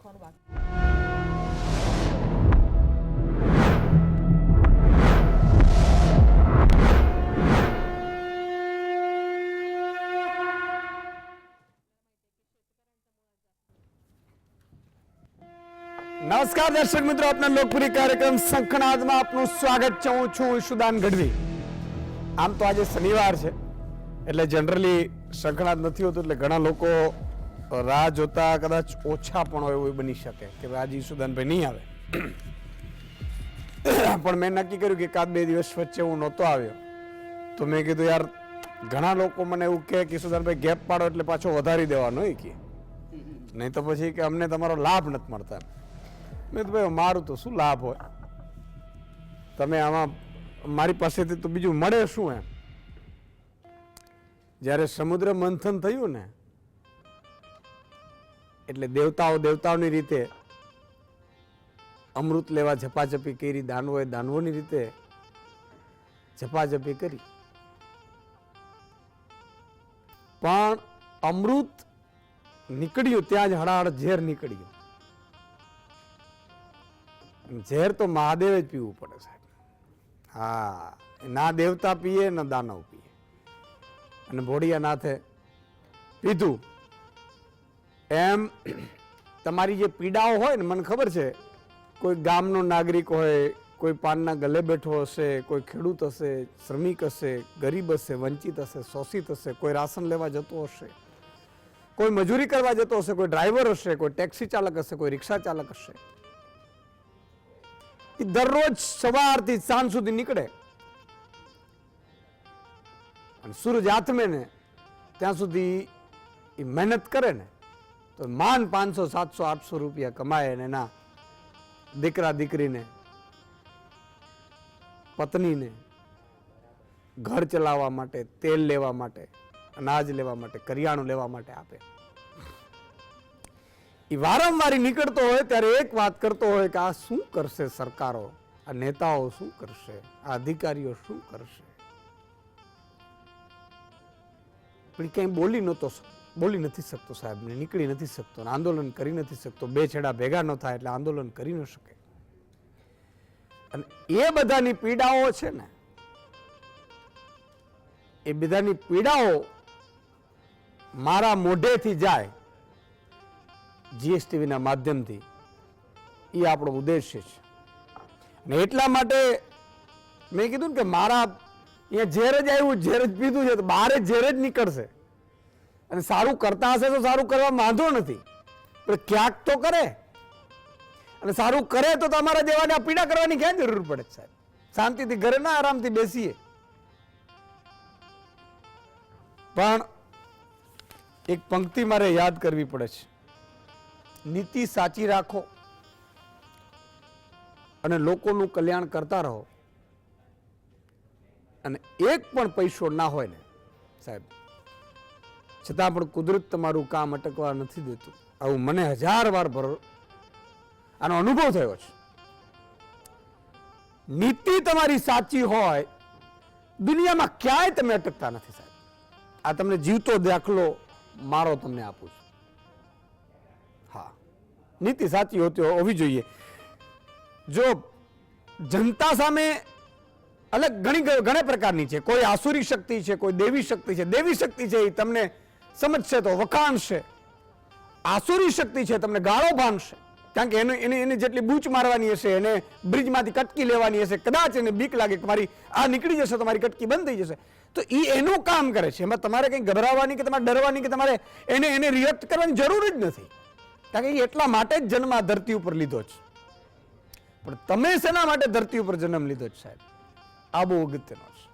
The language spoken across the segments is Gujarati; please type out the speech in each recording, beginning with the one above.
લખવાનું બાકી. નમસ્કાર દર્શક મિત્રો, આપના લોકપ્રિય કાર્યક્રમ શંખનાદમાં આપનું સ્વાગત છે. હું છું ઈશુદાન ગઢવી. આમ તો આજે શનિવાર છે એટલે જનરલી શંખનાદ નથી હોતું, એટલે ઘણા લોકો રાહ જોતા કદાચ ઓછા પણ હોય એવું બની શકે કે આજે ઈશુદાનભાઈ નહીં આવે. પણ મેં નક્કી કર્યું કે એકાદ બે દિવસ વચ્ચે હું નહોતો આવ્યો તો મેં કીધું યાર, ઘણા લોકો મને એવું કહે કે ઈશુદાનભાઈ ગેપ પાડો એટલે પાછો વધારી દેવાનો હોય કે નહીં તો પછી કે અમને તમારો લાભ નથી મળતા. મેં તો ભાઈ મારું તો શું લાભ હોય, તમે આમાં મારી પાસેથી તો બીજું મળે શું એમ. જ્યારે સમુદ્ર મંથન થયું ને એટલે દેવતાઓની રીતે અમૃત લેવા ઝપાઝપી કરી, દાનવોએ દાનવોની રીતે ઝપાઝપી કરી, પણ અમૃત નીકળ્યું ત્યાં જ હળાહળ ઝેર નીકળ્યું. ઝેર તો મહાદેવે જ પીવું પડે સાહેબ. હા, ના દેવતા પીએ ના દાનવ પીએ. અને ભોળિયાનાથે પીધું. એમ તમારી જે પીડાઓ હોય ને, મને ખબર છે કોઈ ગામનો નાગરિક હોય, કોઈ પાનના ગલે બેઠો હશે, કોઈ ખેડૂત હશે, શ્રમિક હશે, ગરીબ હશે, વંચિત હશે, શોષિત હશે, કોઈ રાશન લેવા જતો હશે, કોઈ મજૂરી કરવા જતો હશે, કોઈ ડ્રાઈવર હશે, કોઈ ટેક્સી ચાલક હશે, કોઈ રિક્ષા ચાલક હશે. એ દરરોજ સવારથી સાંજ સુધી નીકળે અને સૂરજ આથમે ને ત્યાં સુધી એ મહેનત કરે ને તો માન 500, 700, 800 રૂપિયા કમાય ને એના દીકરા દીકરીને, પત્નીને ઘર ચલાવવા માટે, તેલ લેવા માટે, અનાજ લેવા માટે, કરિયાણું લેવા માટે આપે. એ વારંવાર નીકળતો હોય ત્યારે એક વાત કરતો હોય કે આ શું કરશે સરકારો, આ નેતાઓ શું કરશે, આ અધિકારીઓ શું કરશે. પણ ક્યાંય બોલી નથી શકતો સાહેબ ને, નીકળી નથી શકતો, આંદોલન કરી નથી શકતો. બે છેડા ભેગા ન થાય એટલે આંદોલન કરી ન શકે. અને એ બધાની પીડાઓ છે ને, એ બધાની પીડાઓ મારા મોઢેથી જાય જીએસટીવીના માધ્યમથી, એ આપણો ઉદ્દેશ્ય છે. અને એટલા માટે મેં કીધું ને કે મારા અહીંયા ઝેર જ આવ્યું, ઝેર જ પીધું છે તો બહાર ઝેર જ નીકળશે. અને સારું કરતા હશે તો સારું કરવા વાંધો નથી, પણ ક્યાંક તો કરે. અને સારું કરે તો તમારા જેવાને આ પીડા કરવાની ક્યાં જરૂર પડે સાહેબ. શાંતિથી ઘરે ના આરામથી બેસીએ. પણ એક પંક્તિ મારે યાદ કરવી પડે છે. નીતિ સાચી રાખો અને લોકોનું કલ્યાણ કરતા રહો, અને એક પણ પૈસો ના હોય ને સાહેબ, છતાં પણ કુદરત તમારું કામ અટકવા નથી દેતું. આવું મને 1000 વાર આનો અનુભવ થયો છે. નીતિ તમારી સાચી હોય, દુનિયામાં ક્યાંય તમે અટકતા નથી સાહેબ. આ તમને જીવતો દાખલો મારો તમને આપું છું. હા, નીતિ સાચી હોવી જોઈએ. જો જનતા સામે અલગ ઘણા પ્રકારની છે. કોઈ આસુરી શક્તિ છે, કોઈ દેવી શક્તિ છે. દેવી શક્તિ છે એ તમને સમજશે તો વખાણશે. આસુરી શક્તિ છે તમને ગાળો ભાંડશે, કારણ કે એને જેટલી બૂચ મારવાની હશે, એને બ્રિજમાંથી કટકી લેવાની હશે, કદાચ એને બીક લાગે કે મારી આ નીકળી જશે તો મારી કટકી બંધ થઈ જશે, તો એ એનું કામ કરે છે. એમાં તમારે કંઈ ગભરાવાની કે તમારે ડરવાની કે તમારે એને રિએક્ટ કરવાની જરૂર જ નથી, કારણ કે એ એટલા માટે જ જન્મ આ ધરતી ઉપર લીધો છે. પણ તમે શેના માટે ધરતી ઉપર જન્મ લીધો છે સાહેબ, આ બહુ અગત્યનો છે.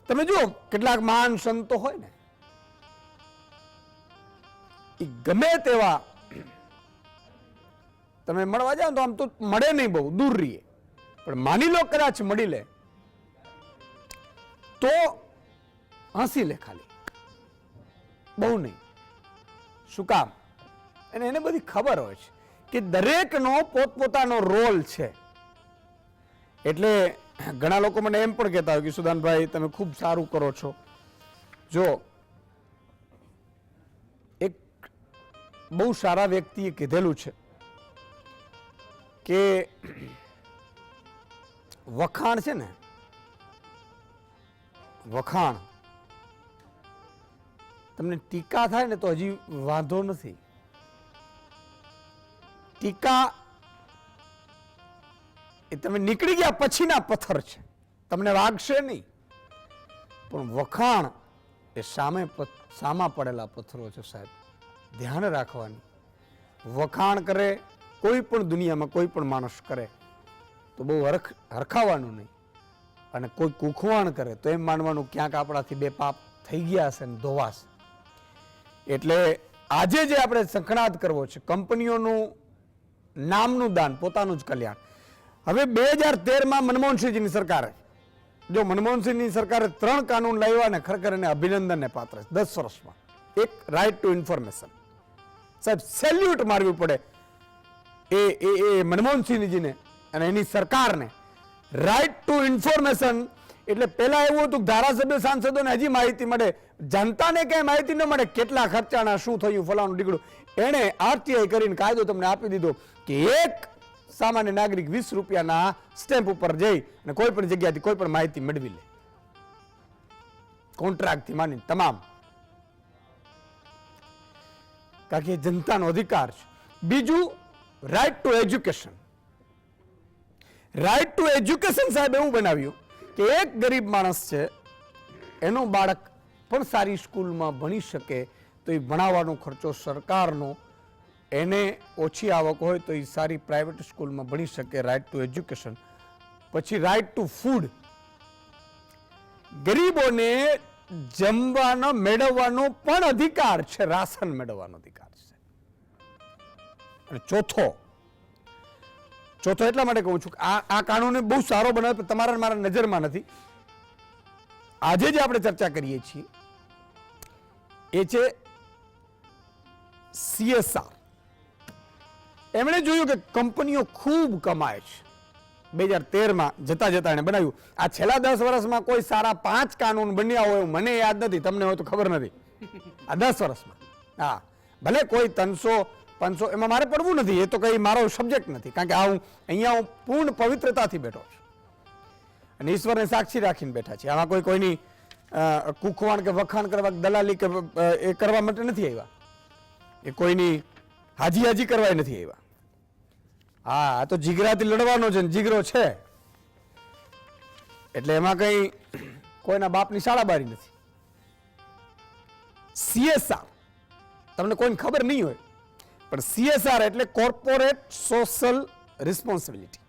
તમે જુઓ કેટલાક મહાન સંતો હોય ને, એ ગમે તેવા તમે મળવા જાઓ તો આમ તો મળે નહીં, બહુ દૂર રહીએ, પણ માની લો કદાચ મળી લે તો હસી લે, ખાલી બહુ નહીં. શું કામ? એને બધી ખબર હોય છે કે દરેકનો પોતપોતાનો રોલ છે. એટલે ઘણા લોકો મને એમ પણ કહેતા હોય કે સુદાનભાઈ તમે ખૂબ સારું કરો છો. જો એક બહુ સારા વ્યક્તિએ કીધેલું છે કે વખાણ છે ને, વખાણ તમને ટીકા થાય ને તો હજી વાંધો નથી. ટીકા એ તમે નીકળી ગયા પછીના પથ્થર છે, તમને વાગશે નહીં. પણ વખાણ એ સામા પડેલા પથ્થરો છે સાહેબ, ધ્યાન રાખવાની. વખાણ કરે કોઈ પણ દુનિયામાં કોઈ પણ માણસ કરે તો બહુ હરખાવાનું નહીં, અને કોઈ કુખવાણ કરે તો એમ માનવાનું ક્યાંક આપણાથી બે પાપ થઈ ગયા હશે ને ધોવાશે. એટલે આજે જે આપણે સંખણાદ કરવો છે, કંપનીઓનું નામનું દાન, પોતાનું જ કલ્યાણ. હવે 2013માં મનમોહનસિંહજીની સરકારે, જો મનમોહનસિંહની સરકારે 3 કાનૂન લાવ્યા ને ખરેખર એને અભિનંદનને પાત્ર છે 10 વર્ષમાં. એક રાઇટ ટુ ઇન્ફોર્મેશન, સાહેબ સેલ્યુટ મારવી પડે એ મનમોહનસિંહજીને અને એની સરકારને. રાઇટ ટુ ઇન્ફોર્મેશન એટલે પહેલા એવું હતું ધારાસભ્ય સાંસદોને હજી માહિતી મળે, જનતાને કઈ માહિતી ન મળે, કેટલા ખર્ચાના, શું થયું, ફલાણું ડીગડું. એને આરટીઆઈ કરીને કાયદો તમને આપી દીધો કે એક સામાન્ય નાગરિક 20 રૂપિયાના સ્ટેમ્પ ઉપર જઈ અને કોઈ પણ જગ્યાથી કોઈ પણ માહિતી મેળવી લે, કોન્ટ્રાક્ટથી માની તમામ, કારણ કે જનતાનો અધિકાર છે. બીજું right to education. Right to education સાહેબ એવું બનાવ્યું કે એક ગરીબ માણસ છે, એનો બાળક પણ સારી સ્કૂલમાં ભણી શકે તો એ ભણાવવાનો ખર્ચો સરકારનો, એને ઓછી આવક હોય તો એ સારી પ્રાઇવેટ સ્કૂલમાં ભણી શકે. Right to education. પછી રાઇટ ટુ ફૂડ. ગરીબોને જમવાનો મેળવવાનો પણ અધિકાર છે, રાશન મેળવવાનો અધિકાર છે. અને ચોથો એટલા માટે કહું છું કે આ કાનૂન બહુ સારો બનાવ્યો, તમારા મારા નજરમાં નથી. આજે જે આપણે ચર્ચા કરીએ છીએ એ છે CSR. એમણે જોયું કે કંપનીઓ ખૂબ કમાય છે. 2013માં જતા એને બનાવ્યું. આ છેલ્લા 10 વર્ષમાં કોઈ સારા 5 કાનૂન બન્યા હોય મને યાદ નથી, તમને હોય તો ખબર નથી. આ 10 વર્ષમાં હા, ભલે કોઈ 300-500 એમાં મારે પડવું નથી, એ તો કઈ મારો સબ્જેક્ટ નથી, કારણ કે અહીંયા હું પૂર્ણ પવિત્રતાથી બેઠો છું અને ઈશ્વરને સાક્ષી રાખીને બેઠા છીએ. આમાં કોઈની કુખવાણ કે વખાણ કરવા, દલાલી કે એ કરવા માટે નથી આવ્યા, એ કોઈની હાજી કરવા નથી આવ્યા. હા, આ તો જીગરાથી લડવાનો છે, જીગરો છે એટલે એમાં કઈ કોઈના બાપની શાળાબારી નથી. CSR તમને કોઈને ખબર નહીં હોય, પણ CSR એટલે corporate social responsibility.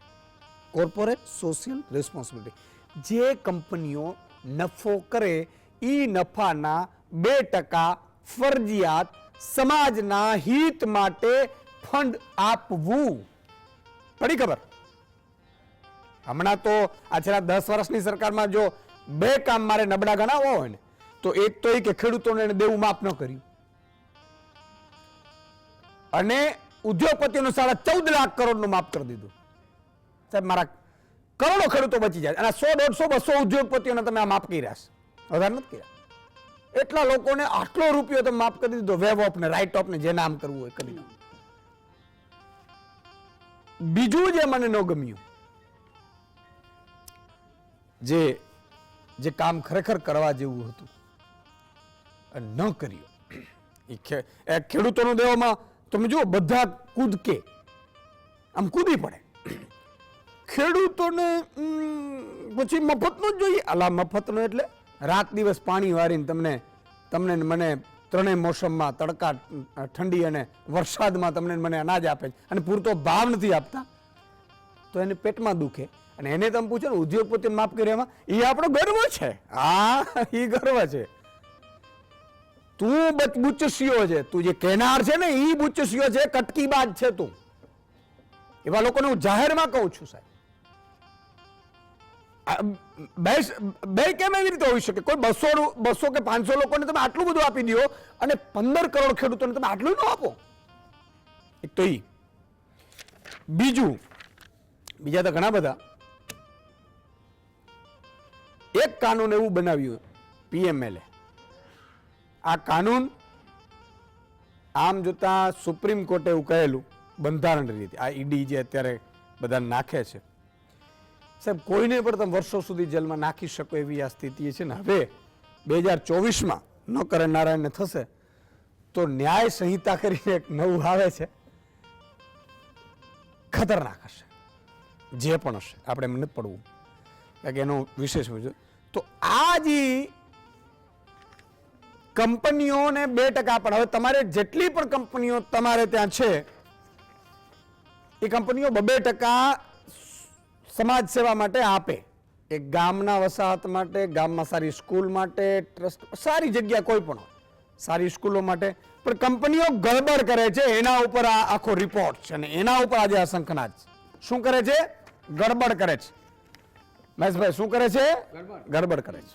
Corporate social responsibility. જે કંપનીઓ નફો કરે એ નફાના 2% ફરજિયાત સમાજના હિત માટે ફંડ આપવું. પડી ખબર? હમણાં તો આ છેલ્લા 10 વર્ષની સરકારમાં જો 2 કામ મારે નબળા ગણાવવા હોય ને તો એક તો એ કે ખેડૂતોને એને દેવું માફ ન કર્યું, અને ઉદ્યોગપતિઓનું 14.5 લાખ કરોડનું માફ કરી દીધું. સાહેબ મારા કરોડો ખેડૂતો બચી જાય, અને 100, 150, 200 ઉદ્યોગપતિઓને તમે આ માફ કર્યા છે, વધારે નથી કર્યા. એટલા લોકોને આટલો રૂપિયો તમે માફ કરી દીધો, વેવ ઓફ ને રાઇટ ઓફ ને જે નામ કરવું હોય કરી દો. બીજું જે મને ન ગમ્યું, જે કામ ખરેખર કરવા જેવું હતું અને ન કર્યું, એ ખેડૂતોનો દેવામાં તમે જુઓ બધા કૂદકે આમ કૂદી પડે. ખેડૂતોને પછી મફતનું જ જોઈએ. અલા મફતનો એટલે રાત દિવસ પાણી વારીને તમને મને ત્રણેય મોસમમાં તડકા, ઠંડી અને વરસાદમાં તમને મને અનાજ આપે છે અને પૂરતો ભાવ નથી આપતા, તો એને પેટમાં દુખે. અને એને તમે પૂછો ને ઉદ્યોગપતિને માફ કરે, એમાં એ આપણો ગર્વ છે. હા, એ ગર્વ છે. તું બુચ્ચસીઓ છે, તું જે કહેનાર છે ને એ બુચ્ચસીઓ છે, કટકીબાજ છે તું. એવા લોકોને હું જાહેરમાં કહું છું સાહેબ. બે કેમ એવી રીતે હોઈ શકે? કોઈ 200 કે 500 લોકોને તમે આટલું બધું આપી દો અને 15 કરોડ ખેડૂતોને તમે આટલું ન આપો. એક તો બીજા તો ઘણા બધા. એક કાનૂન એવું બનાવ્યું PMLA. આ કાનૂન આમ જોતા સુપ્રીમ કોર્ટે એવું કહેલું બંધારણ રીતે, આ ઈડી જે અત્યારે બધા નાખે છે, સાહેબ કોઈને પણ તમે વર્ષો સુધી જેલમાં નાખી શકો એવી આ સ્થિતિ છે ને. હવે 2024માં ન કરે નારાયણને થશે તો ન્યાય સંહિતા કરીને એક નવું આવે છે, ખતરનાક હશે જે પણ હશે, આપણે એમ નથી પડવું કારણ કે એનો વિશેષ છે. તો આ જે કંપનીઓને 2% પણ, હવે તમારે જેટલી પણ કંપનીઓ તમારે ત્યાં છે એ કંપનીઓ 2% સમાજ સેવા માટે આપે. એક ગામના વસાહત માટે, ગામમાં સારી સ્કૂલ માટે, ટ્રસ્ટ, સારી જગ્યા કોઈ પણ હોય, સારી સ્કૂલો માટે. પણ કંપનીઓ ગડબડ કરે છે, એના ઉપર આ આખો રિપોર્ટ છે અને એના ઉપર આજે આ શંખનાદ. શું કરે છે? ગડબડ કરે છે. મહેશભાઈ શું કરે છે? ગડબડ કરે છે.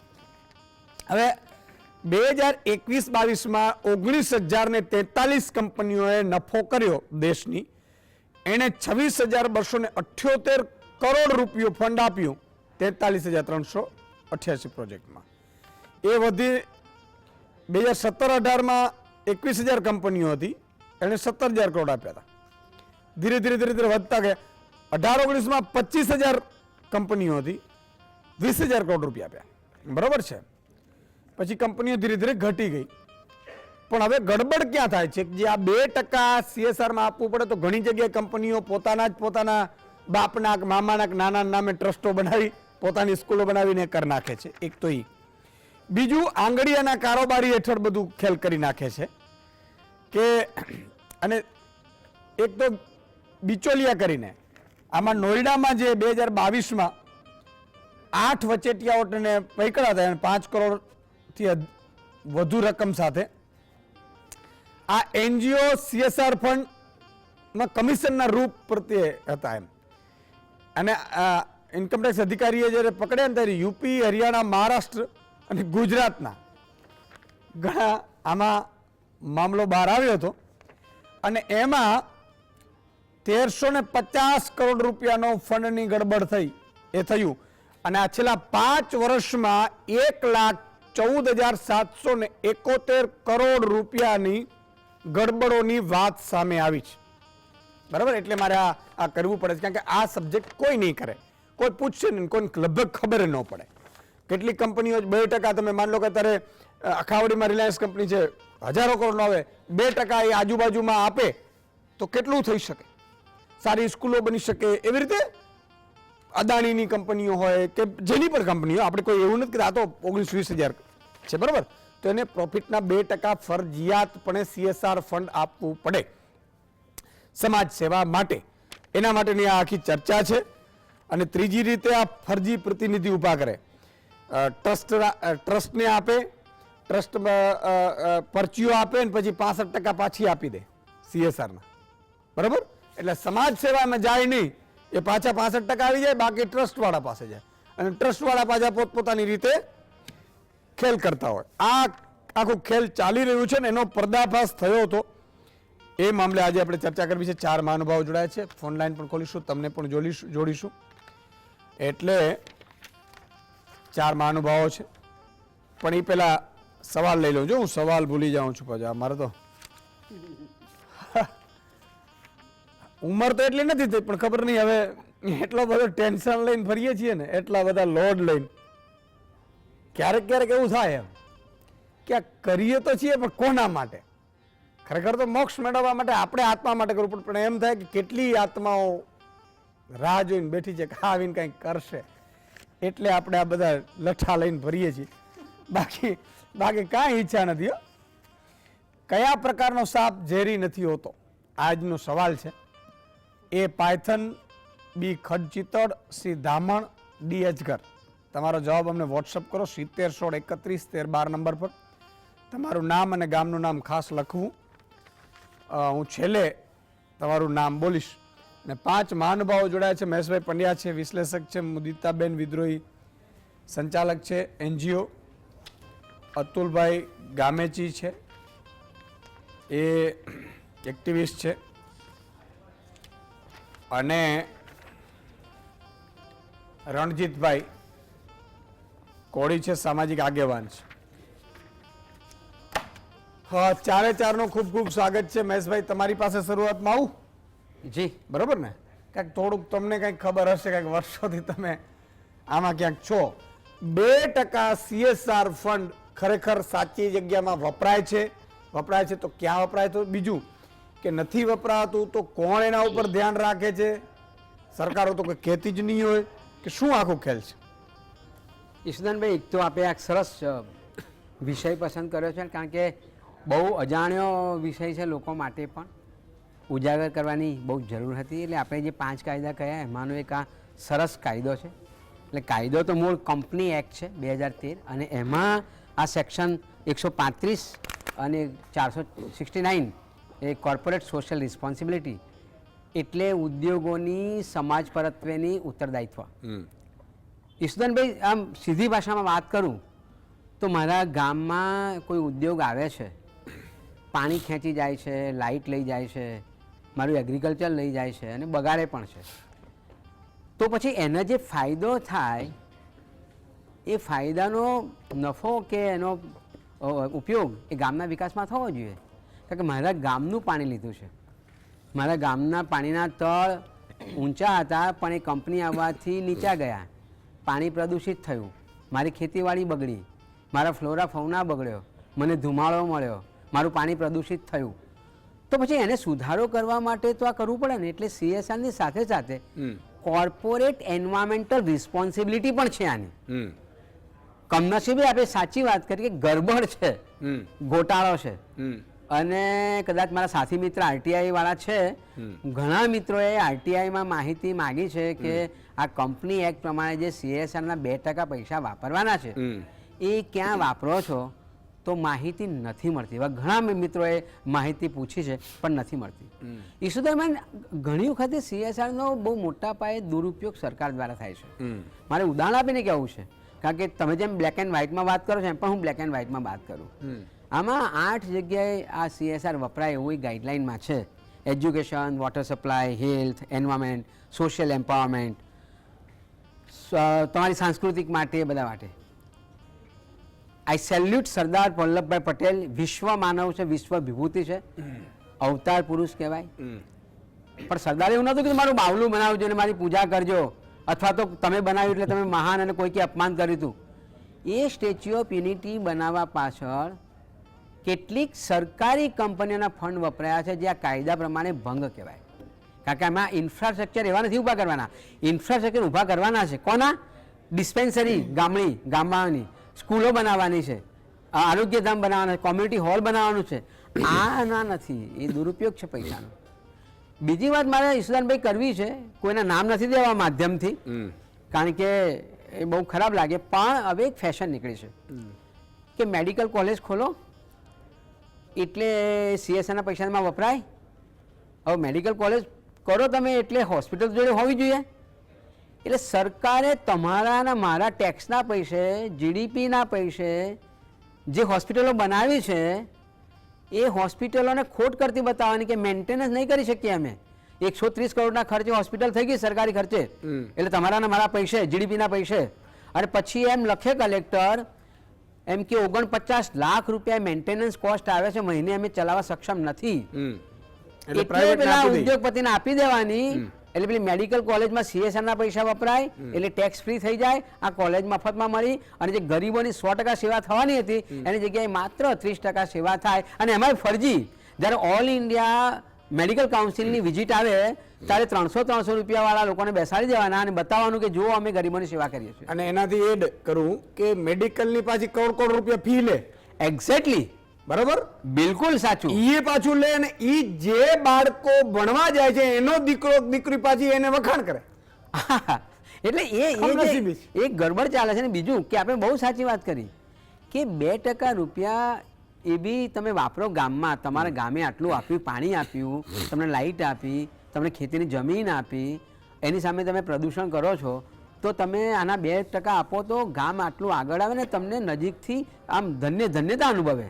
હવે 2021-22માં 19,043 કંપનીઓએ નફો કર્યો દેશની. એને 26,278 કરોડ રૂપિયો ફંડ આપ્યું 43,388 પ્રોજેક્ટમાં. એ વધી 2017-18માં 21,000 કંપનીઓ હતી, એને 17,000 કરોડ આપ્યા હતા. ધીરે ધીરે ધીરે ધીરે વધતા ગયા. 18-19માં 25,000 કંપનીઓ હતી, 20,000 કરોડ રૂપિયા આપ્યા. બરોબર છે. પછી કંપનીઓ ધીરે ધીરે ઘટી ગઈ. પણ હવે ગડબડ ક્યાં થાય છે? જે આ 2% CSRમાં આપવું પડે તો ઘણી જગ્યાએ કંપનીઓ પોતાના બાપના મામાના નાના નામે ટ્રસ્ટો બનાવી પોતાની સ્કૂલો બનાવીને કરી નાખે છે. એક તો એ. બીજું, આંગળીયાના કારોબારી હેઠળ બધું ખેલ કરી નાખે છે કે, અને એક તો બિચોલિયા કરીને આમાં નોઈડામાં જે 2022માં 8 વચેટિયાઓને પકડ્યા હતા અને 5 કરોડથી વધુ રકમ સાથે આ NGO CSR ફંડમાં કમિશનના રૂપ પ્રત્યે હતા એમ. અને ઇન્કમટેક્સ અધિકારીએ જ્યારે પકડ્યા ને ત્યારે યુપી, હરિયાણા, મહારાષ્ટ્ર અને ગુજરાતના ઘણા આમાં મામલો બહાર આવ્યો હતો અને એમાં 1,350 કરોડ રૂપિયાનો ફંડની ગડબડ થઈ એ થયું. અને આ છેલ્લા 5 વર્ષમાં 1,14,771 કરોડ રૂપિયાની ગડબડોની વાત સામે આવી છે. બરાબર? એટલે મારે આ કરવું પડે છે કારણ કે આ સબ્જેક્ટ કોઈ નહીં કરે, કોઈ પૂછશે નહીં, કોઈ લગભગ ખબર ન પડે. કેટલીક કંપનીઓ 2% તમે માન લો કે અત્યારે અખાવડીમાં રિલાયન્સ કંપની છે, હજારો કરોડનો આવે, 2% એ આજુબાજુમાં આપે તો કેટલું થઈ શકે? સારી સ્કૂલો બની શકે. એવી રીતે અદાણીની કંપનીઓ હોય કે જેની પણ કંપનીઓ, આપણે કોઈ એવું નથી કે આ તો 19-20 છે, બરાબર? તો એને પ્રોફિટના 2% ફરજિયાતપણે CSR ફંડ આપવું પડે સમાજ સેવા માટે. એના માટેની આ આખી ચર્ચા છે. અને ત્રીજી રીતે આ ફરજી પ્રતિનિધિ ઊભા કરે, ટ્રસ્ટને આપે, ટ્રસ્ટ પરચીઓ આપે અને પછી 65% પાછી આપી દે CSRના. બરાબર? એટલે સમાજ સેવામાં જાય નહીં, એ પાછા 65% આવી જાય, બાકી ટ્રસ્ટવાળા પાસે જાય અને ટ્રસ્ટવાળા પાછા પોતપોતાની રીતે ખેલ કરતા હોય. આ આખું ખેલ ચાલી રહ્યું છે ને એનો પર્દાફાશ થયો હતો. એ મામલે આજે આપણે ચર્ચા કરવી છે. 4 મહાનુભાવો જોડાયા છે. ફોન લાઈન પણ ખોલીશું, તમને પણ જોડીશું. એટલે 4 મહાનુભાવો છે. પણ એ પેલા સવાલ લઈ લઉં. જો હું સવાલ ભૂલી જાઉં છું પાછા. મારે તો ઉંમર તો એટલી નથી થઈ, પણ ખબર નહીં હવે એટલો બધો ટેન્શન લઈને ફરીએ છીએ ને, એટલા બધા લોડ લઈને ક્યારેક ક્યારેક એવું થાય એમ કે આ કરીએ તો છીએ પણ કોના માટે? ખરેખર તો મોક્ષ મેળવવા માટે, આપણે આત્મા માટે કરવું પડે. પણ એમ થાય કે કેટલી આત્માઓ રાહ જોઈને બેઠી છે કે આવીને કંઈક કરશે, એટલે આપણે આ બધા લઠ્ઠા લઈને ભરીએ છીએ. બાકી કાંઈ ઈચ્છા નથી. કયા પ્રકારનો સાપ ઝેરી નથી હોતો? આજનો સવાલ છે. એ પાયથન, બી ખડચિતળ, સી ધામણ, ડી અજગર. તમારો જવાબ અમને વોટ્સઅપ કરો 7016311312 નંબર પર. તમારું નામ અને ગામનું નામ ખાસ લખવું. હું છેલ્લે તમારું નામ બોલીશ. અને 5 મહાનુભાવો જોડાયા છે. મહેશભાઈ પંડ્યા છે, વિશ્લેષક છે. મુદિતાબેન વિદ્રોહી સંચાલક છે NGO. અતુલભાઈ ગામેચી છે, એ એક્ટિવિસ્ટ છે. અને રણજીતભાઈ કોળી છે, સામાજિક આગેવાન છે. હા, ચારે ચારનો ખૂબ ખૂબ સ્વાગત છે. મહેશભાઈ, તમારી પાસે શરૂઆતમાં આવું જી બરોબર ને? કાંઈક થોડુંક તમને કંઈક ખબર હશે, કાંઈક વર્ષોથી તમે આમાં ક્યાંક છો. 2% CSR ફંડ ખરેખર સાચી જગ્યામાં વપરાય છે તો ક્યાં વપરાય? તો બીજું કે નથી વપરાતું તો કોણ એના ઉપર ધ્યાન રાખે છે? સરકારો તો કોઈ કહેતી જ નહીં હોય કે શું આખું ખેલ છે? ઈશુદાનભાઈ, એક તો આપણે એક સરસ વિષય પસંદ કર્યો છે, કારણ કે બહુ અજાણ્યો વિષય છે લોકો માટે, પણ ઉજાગર કરવાની બહુ જરૂર હતી. એટલે આપણે જે 5 કાયદા કયા એમાંનો એક આ સરસ કાયદો છે. એટલે કાયદો તો મૂળ કંપની એક્ટ છે 2013, અને એમાં આ સેક્શન 135 અને 469 એ કોર્પોરેટ સોશિયલ રિસ્પોન્સિબિલિટી, એટલે ઉદ્યોગોની સમાજ પરત્વેની ઉત્તરદાયિત્વ. ઈશુદાનભાઈ, આમ સીધી ભાષામાં વાત કરું તો મારા ગામમાં કોઈ ઉદ્યોગ આવે છે, પાણી ખેંચી જાય છે, લાઇટ લઈ જાય છે, મારું એગ્રીકલ્ચર લઈ જાય છે અને બગાડે પણ છે, તો પછી એનો જે ફાયદો થાય એ ફાયદાનો નફો કે એનો ઉપયોગ એ ગામના વિકાસમાં થવો જોઈએ. કારણ કે મારા ગામનું પાણી લીધું છે, મારા ગામના પાણીના તળ ઊંચા હતા પણ એ કંપની આવવાથી નીચા ગયા, પાણી પ્રદૂષિત થયું, મારી ખેતીવાડી બગડી, મારા ફ્લોરા ફૌના બગડ્યો, મને ધુમાડો મળ્યો, મારું પાણી પ્રદૂષિત થયું. તો પછી એને સુધારો કરવા માટે તો આ કરવું પડે ને. એટલે CSRની સાથે સાથે કોર્પોરેટ એન્વાયરમેન્ટલ રિસ્પોન્સિબિલિટી પણ છે આની. કમનસીબે આપણે સાચી વાત કરીએ કે ગરબડ છે, ગોટાળો છે, અને કદાચ મારા સાથી મિત્ર RTI વાળા છે, ઘણા મિત્રોએ RTIમાં માહિતી માગી છે કે આ કંપની એક્ટ પ્રમાણે જે CSRના 2% પૈસા વાપરવાના છે એ ક્યાં વાપરો છો, તો માહિતી નથી મળતી. એવા ઘણા મિત્રોએ માહિતી પૂછી છે પણ નથી મળતી. ઈશુદાનભાઈ, ઘણી વખતે CSRનો બહુ મોટા પાયે દુરુપયોગ સરકાર દ્વારા થાય છે. મારે ઉદાહરણ આપીને કહેવું છે, કારણ કે તમે જેમ બ્લેક એન્ડ વ્હાઇટમાં વાત કરો છો એમ પણ હું બ્લેક એન્ડ વ્હાઇટમાં વાત કરું. આમાં 8 જગ્યાએ આ CSR વપરાય એવું ગાઈડલાઇનમાં છે. Education, water supply, health, environment, social empowerment, તમારી સાંસ્કૃતિક માટે, બધા માટે. આઈ સેલ્યુટ સરદાર વલ્લભભાઈ પટેલ. વિશ્વ માનવ છે, વિશ્વ વિભૂતિ છે, અવતાર પુરુષ કહેવાય. પણ સરદારે એવું નહોતું કે મારું બાવલું બનાવજો અને મારી પૂજા કરજો, અથવા તો તમે બનાવ્યું એટલે તમે મહાન અને કોઈકે અપમાન કર્યું હતું. એ સ્ટેચ્યુ ઓફ યુનિટી બનાવવા પાછળ કેટલીક સરકારી કંપનીઓના ફંડ વપરાયા છે જે આ કાયદા પ્રમાણે ભંગ કહેવાય. કારણ કે આમાં ઇન્ફ્રાસ્ટ્રક્ચર એવા નથી ઊભા કરવાના, ઇન્ફ્રાસ્ટ્રક્ચર ઊભા કરવાના છે. કોના? ડિસ્પેન્સરી, ગામડાની સ્કૂલો બનાવવાની છે, આરોગ્યધામ બનાવવાના છે, કોમ્યુનિટી હોલ બનાવવાનું છે. આના નથી, એ દુરુપયોગ છે પૈસાનો. બીજી વાત મારે ઈશુદાનભાઈ કરવી છે, કોઈના નામ નથી દેવા માધ્યમથી, કારણ કે એ બહુ ખરાબ લાગે, પણ હવે એક ફેશન નીકળી છે કે મેડિકલ કોલેજ ખોલો એટલે CSRના પૈસામાં વપરાય. હવે મેડિકલ કોલેજ કરો તમે એટલે હોસ્પિટલ જોડે હોવી જોઈએ. એટલે સરકારે તમારા અને મારા ટેક્સના પૈસે, GDPના પૈસે જે હોસ્પિટલો બનાવી છે એ હોસ્પિટલોને ખોટ કરતી બતાવવાની કે મેન્ટેનન્સ નહીં કરી શકીએ અમે. 130 કરોડના ખર્ચે હોસ્પિટલ થઈ ગઈ સરકારી ખર્ચે, એટલે તમારા અને મારા પૈસે, GDPના પૈસે. અને પછી એમ લખે કલેક્ટર એમ કે 49 લાખ રૂપિયા મેન્ટેનન્સ કોસ્ટ આવે છે, મહિને અમે ચલાવવા સક્ષમ નથી, એટલે પેલા ઉદ્યોગપતિને આપી દેવાની. એટલે પેલી મેડિકલ કોલેજમાં CSRના પૈસા વપરાય એટલે ટેક્સ ફ્રી થઈ જાય, આ કોલેજ મફતમાં મળી, અને જે ગરીબોની 100% સેવા થવાની હતી એની જગ્યાએ માત્ર 30% સેવા થાય. અને એમાં ફરજી, જ્યારે ઓલ ઇન્ડિયા મેડિકલ કાઉન્સિલની વિઝિટ આવે ત્યારે 300 રૂપિયાવાળા લોકોને બેસાડી દેવાના અને બતાવવાનું કે જો અમે ગરીબોની સેવા કરીએ છીએ. અને એનાથી એડ કરું કે મેડિકલની પાછી કરોડ રૂપિયા ફી લે. એક્ઝેક્ટલી, બરાબર, બિલકુલ સાચું. એ પાછું લે અને એ જે બાળકો ભણવા જાય છે એનો દીકરો દીકરી પાછી એને વખાણ કરે. એટલે એ ગડબડ ચાલે છે. ને બીજું કે આપણે બહુ સાચી વાત કરી કે 2% રૂપિયા એ બી તમે વાપરો ગામમાં. તમારા ગામે આટલું આપ્યું, પાણી આપ્યું, તમને લાઇટ આપી, તમને ખેતીની જમીન આપી, એની સામે તમે પ્રદૂષણ કરો છો, તો તમે આના 2% આપો તો ગામ આટલું આગળ આવે ને તમને નજીકથી આમ ધન્યતા અનુભવે.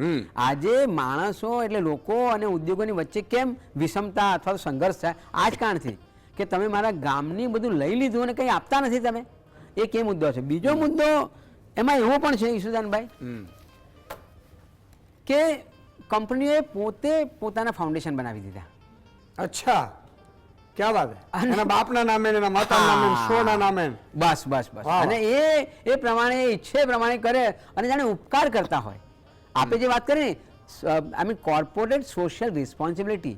આજે માણસો એટલે લોકો અને ઉદ્યોગોની વચ્ચે કેમ વિષમતા અથવા સંઘર્ષ થાય? આ જ કારણથી કે તમે મારા ગામની બધું લઈ લીધું અને કંઈ આપતા નથી તમે. એક એ મુદ્દો છે. બીજો મુદ્દો એમાં એવો પણ છે ઈશુદાનભાઈ કે કંપનીઓએ પોતે પોતાના ફાઉન્ડેશન બનાવી દીધા. અચ્છા, ક્યાં વાત હે? એના બાપના નામે એના માતાના નામે શોના નામે. બસ બસ બસ. વાહ. અને એ પ્રમાણે ઈચ્છે પ્રમાણે કરે અને જાણે ઉપકાર કરતા હોય. આપણે જે વાત કરીએ ને I mean corporate social responsibility,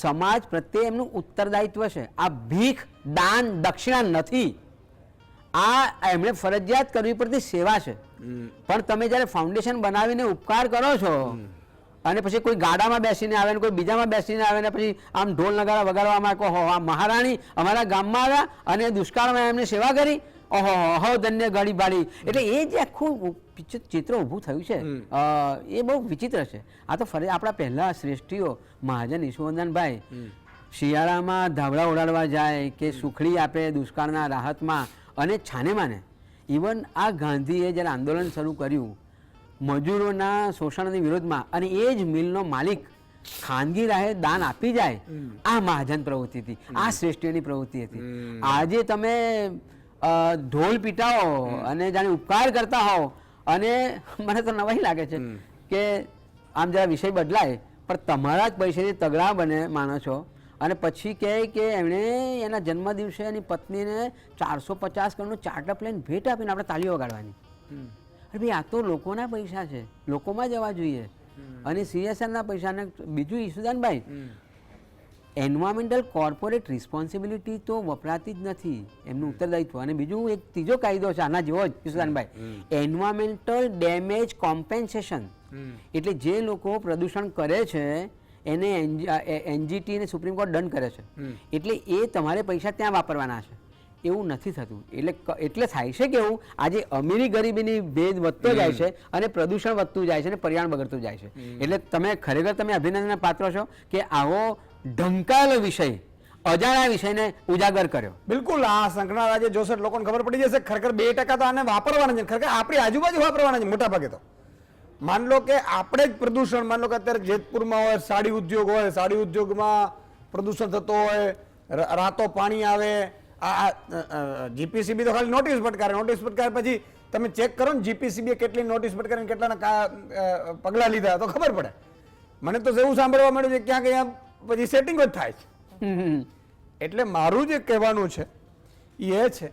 સમાજ પ્રત્યે એમનું ઉત્તરદાયિત્વ છે. આ ભીખ દાન દક્ષિણા નથી, આ એમણે ફરજિયાત કરવી પડતી સેવા છે. પણ તમે જ્યારે ફાઉન્ડેશન બનાવીને ઉપકાર કરો છો અને પછી કોઈ ગાડામાં બેસીને આવે ને કોઈ બીજામાં બેસીને આવે ને પછી આમ ઢોલ નગારા વગાડવામાં કહો આ મહારાણી અમારા ગામમાં આવ્યા અને દુષ્કાળમાં એમને સેવા કરી, ઓહો હો ધન્ય ગાડી બાળી. એટલે એ જે આખું ચિત્ર ઊભું થયું છે એ બહુ વિચિત્ર છે. આ તો ફરી આપણા પહેલા શ્રેષ્ઠીઓ મહાજન ઈશ્વરદાનભાઈ શિયાળામાં ધાબળા ઉડાડવા જાય કે સુખડી આપે દુષ્કાળના રાહતમાં અને છાને માને. ઇવન આ ગાંધીએ જ્યારે આંદોલન શરૂ કર્યું મજૂરોના શોષણની વિરોધમાં અને એ જ મિલનો માલિક ખાનગી રાહે દાન આપી જાય, આ મહાજન પ્રવૃત્તિ હતી, આ શ્રેષ્ઠીઓની પ્રવૃત્તિ હતી. આજે તમે ઢોલ પીટાવો અને જાણે ઉપકાર કરતા હોવ અને મને તો નવાઈ લાગે છે કે આમ જરા વિષય બદલાય પણ તમારા જ પૈસાથી તગડા બને માનો છો અને પછી કહે કે એમણે એના જન્મદિવસે એની પત્નીને 450 કરોડનું ચાર્ટર પ્લેન ભેટ આપીને આપણે તાળીઓ વગાડવાની. અરે ભાઈ આ તો લોકોના પૈસા છે, લોકોમાં જવા જોઈએ. અને સીએસઆરના પૈસાને બીજું ઈસુદાનભાઈ એન્વાયરમેન્ટલ કોર્પોરેટ રિસ્પોન્સિબિલિટી તો વપરાતી જ નથી, એમનું ઉત્તરદાયિત્વ. અને બીજું એક ત્રીજો કાયદો છે આના જેવો જ ઈસુદાનભાઈ, એન્વાયરમેન્ટલ ડેમેજ કોમ્પેન્સેશન. એટલે જે લોકો પ્રદૂષણ કરે છે એને એનજીટી અને સુપ્રીમ કોર્ટ દંડ કરે છે, એટલે એ તમારે પૈસા ત્યાં વાપરવાના છે. એવું નથી થતું. એટલે થાય છે કે એવું આજે અમીરી ગરીબીની ભેદ વધતો જાય છે અને પ્રદૂષણ વધતું જાય છે અને પર્યાવરણ બગડતું જાય છે. એટલે તમે ખરેખર તમે અભિનંદનના પાત્ર છો કે આવો ઢંકાયેલો વિષય અજાણ્યા વિષયને ઉજાગર કર્યો. બિલકુલ, આ સંઘના રાજ્ય જોશે લોકોને ખબર પડી જશે ખરેખર 2% તો આને વાપરવાના છે, ખરેખર આપણી આજુબાજુ વાપરવાના છે મોટા ભાગે. તો માન લો કે આપણે જ પ્રદૂષણ, માન લો કે અત્યારે જેતપુરમાં હોય સાડી ઉદ્યોગ હોય, સાડી ઉદ્યોગમાં પ્રદૂષણ થતો હોય, રાતો પાણી આવે, આ જીપીસીબી તો ખાલી નોટિસ ફટકારે પછી તમે ચેક કરો ને જીપીસીબી કેટલી નોટિસ ફટકારીને કેટલાના પગલાં લીધા તો ખબર પડે. મને તો એવું સાંભળવા મળ્યું છે ક્યાંક અહીંયા પછી સેટિંગ જ થાય છે. એટલે મારું જે કહેવાનું છે એ છે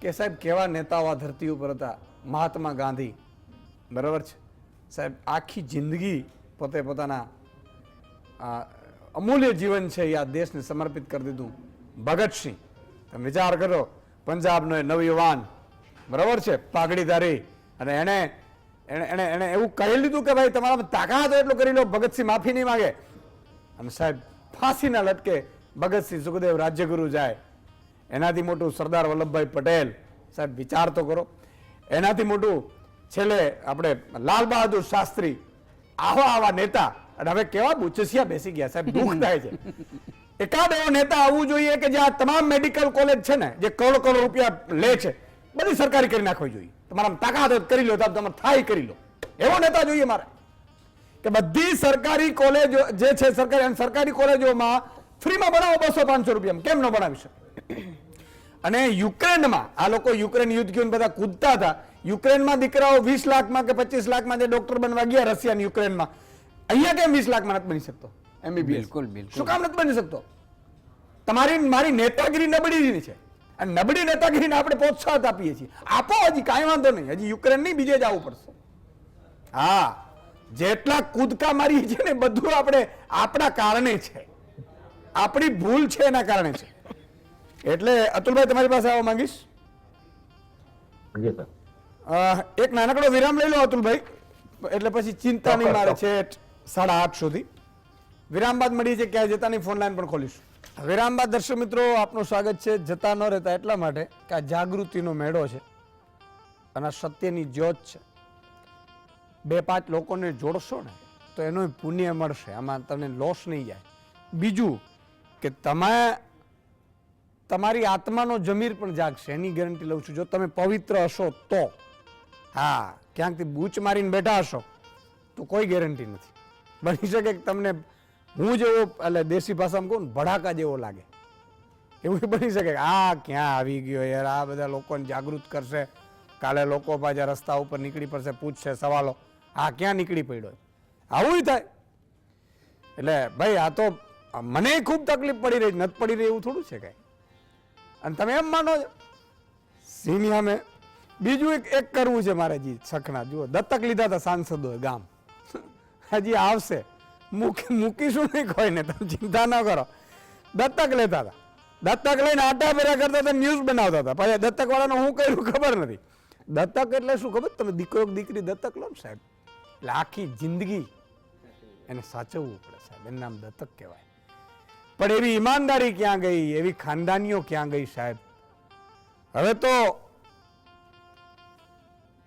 કે સાહેબ કેવા નેતાઓ આ ધરતી ઉપર હતા. મહાત્મા ગાંધી, બરાબર છે સાહેબ, આખી જિંદગી પોતે પોતાના અમૂલ્ય જીવન છે એ આ દેશને સમર્પિત કરી દીધું. ભગતસિંહ, તમે વિચાર કરો, પંજાબનો નવયુવાન, બરાબર છે, પાઘડીધારી, અને એને એવું કહી લીધું કે ભાઈ તમારા તાકાત હોય એટલું કરી લો, ભગતસિંહ માફી નહીં માગે. અને સાહેબ ફાંસીના લટકે ભગતસિંહ સુખદેવ રાજ્યગુરુ જાય. એનાથી મોટું સરદાર વલ્લભભાઈ પટેલ, સાહેબ વિચાર તો કરો. એનાથી મોટું છેલ્લે આપણે લાલ બહાદુર શાસ્ત્રી. આવા નેતા, અને હવે કેવા બુચસિયા બેસી ગયા સાહેબ, દુઃખ થાય છે. એકાદ એવો નેતા આવવું જોઈએ કે જે આ તમામ મેડિકલ કોલેજ છે ને જે કરોડ કરોડ રૂપિયા લે છે બધી સરકારી કરી નાખવી જોઈએ. તમારા તાકાત હોય કરી લો, તમારે થાય કરી લો, એવો નેતા જોઈએ મારે. કે બધી સરકારી કોલેજો જે છે સરકારી કોલેજોમાં ફ્રીમાં ભણાવો 200-500 રૂપિયામાં, કેમ ન ભણાવી શકે? અને યુક્રેનમાં આ લોકો યુક્રેન યુદ્ધ ગયું બધા કૂદતા હતા. યુક્રેનમાં દીકરાઓ 20 લાખમાં કે 25 લાખમાં જે ડોક્ટર બનવા ગયા રશિયા યુક્રેનમાં, અહીંયા કેમ 20 લાખમાં નથી બની શકતો એમબીબીએસ? બિલકુલ બિલકુલ. શું કામ નથી બની શકતો? તમારી મારી નેતાગીરી નબળી છે, અને નબળી નેતાગીરીને આપણે પ્રોત્સાહન આપીએ છીએ. આપો, હજી કાંઈ વાંધો નહીં, હજી યુક્રેન નહીં બીજે જવું પડશે. હા, જેટલા કૂદકા મારી છે ને બધું આપણે આપણા કારણે છે, આપણી ભૂલ છે એના કારણે છે. એટલે અતુલભાઈ તમારી પાસે આવવા માંગીશ. એક નાનકડો વિરામ લઈ લો અતુલભાઈ, એટલે પછી ચિંતા નહીં મારે છે 8:30 સુધી. વિરામ બાદ મળીએ છીએ, ક્યાંય જતા નહીં, ફોન લાઈન પણ ખોલીશું. વિરામ બાદ દર્શક મિત્રો આપનું સ્વાગત છે. જતા ન રહેતા એટલા માટે કે આ જાગૃતિનો મેળો છે અને આ સત્યની જ્યોત છે. 2-5 લોકોને જોડશો ને તો એનો પુણ્ય મળશે, આમાં તમને લોસ નહીં જાય. બીજું કે તમારી આત્માનો જમીર પણ જાગશે, એની ગેરંટી લઉં છું. જો તમે પવિત્ર હશો તો. હા, ક્યાંકથી બૂચ મારીને બેઠા હશો તો કોઈ ગેરંટી નથી. બની શકે કે તમને હું જેવો, એટલે દેશી ભાષામાં કહું ને, ભડાકા જેવો લાગે, એવું બની શકે કે આ ક્યાં આવી ગયો યાર, આ બધા લોકોને જાગૃત કરશે, કાલે લોકો પાછા રસ્તા ઉપર નીકળી પડશે, પૂછશે સવાલો, આ ક્યાં નીકળી પડ્યો. આવું થાય. એટલે ભાઈ આ તો મને ખૂબ તકલીફ પડી રહી, નથી પડી રહી એવું થોડું છે કઈ. અને તમે એમ માનો છો સિંહની સામે બીજું એક કરવું છે મારે. જી સખણા જુઓ, દત્તક લીધા હતા સાંસદોએ ગામ, હજી આવશે, મૂકીશું નહીં કોઈને, તમે ચિંતા ન કરો. દત્તક લેતા હતા, દત્તક લઈને આટા ભેરા કરતા હતા, ન્યૂઝ બનાવતા હતા. પછી દત્તક વાળાનું શું કર્યું ખબર નથી. દત્તક એટલે શું ખબર તમે? દીકરો દીકરી દત્તક લો ને સાહેબ, એટલે આખી જિંદગી એને સાચવવું પડે સાહેબ, એનું નામ દત્તક કહેવાય. પણ એવી ઈમાનદારી ક્યાં ગઈ, એવી ખાનદાનીઓ ક્યાં ગઈ સાહેબ? હવે તો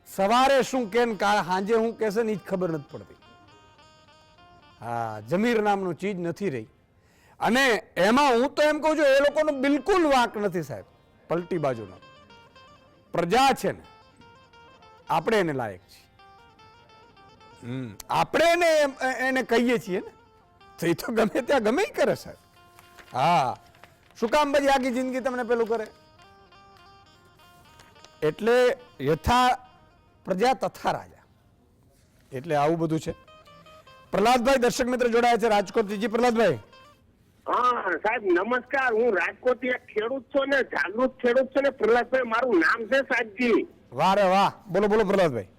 સવારે શું કે સાંજે હું કહેશે ને એ જ ખબર નથી પડતી. હા, જમીર નામનું ચીજ નથી રહી. અને એમાં હું તો એમ કહું છું, એ લોકોનો બિલકુલ વાંક નથી સાહેબ, પલટી બાજુનો. પ્રજા છે ને, આપણે એને લાયક છીએ. આપણે એને કહીએ છીએ ને, તો એ તો ગમે ત્યાં ગમે કરે સાહેબ. હા, શું કામ પછી આખી જિંદગી તમને પેલું કરે? એટલે યથા પ્રજા તથા રાજા, એટલે આવું બધું છે. પ્રહલાદભાઈ દર્શક મિત્ર જોડાયા છે રાજકોટથી. જી પ્રહલાદભાઈ. હા સાહેબ નમસ્કાર, હું રાજકોટ એક ખેડૂત છું ને જાગૃત ખેડૂત છું ને પ્રહલાદભાઈ મારું નામ છે સાહેબજી. વાહ રે વાહ, બોલો બોલો પ્રહલાદભાઈ.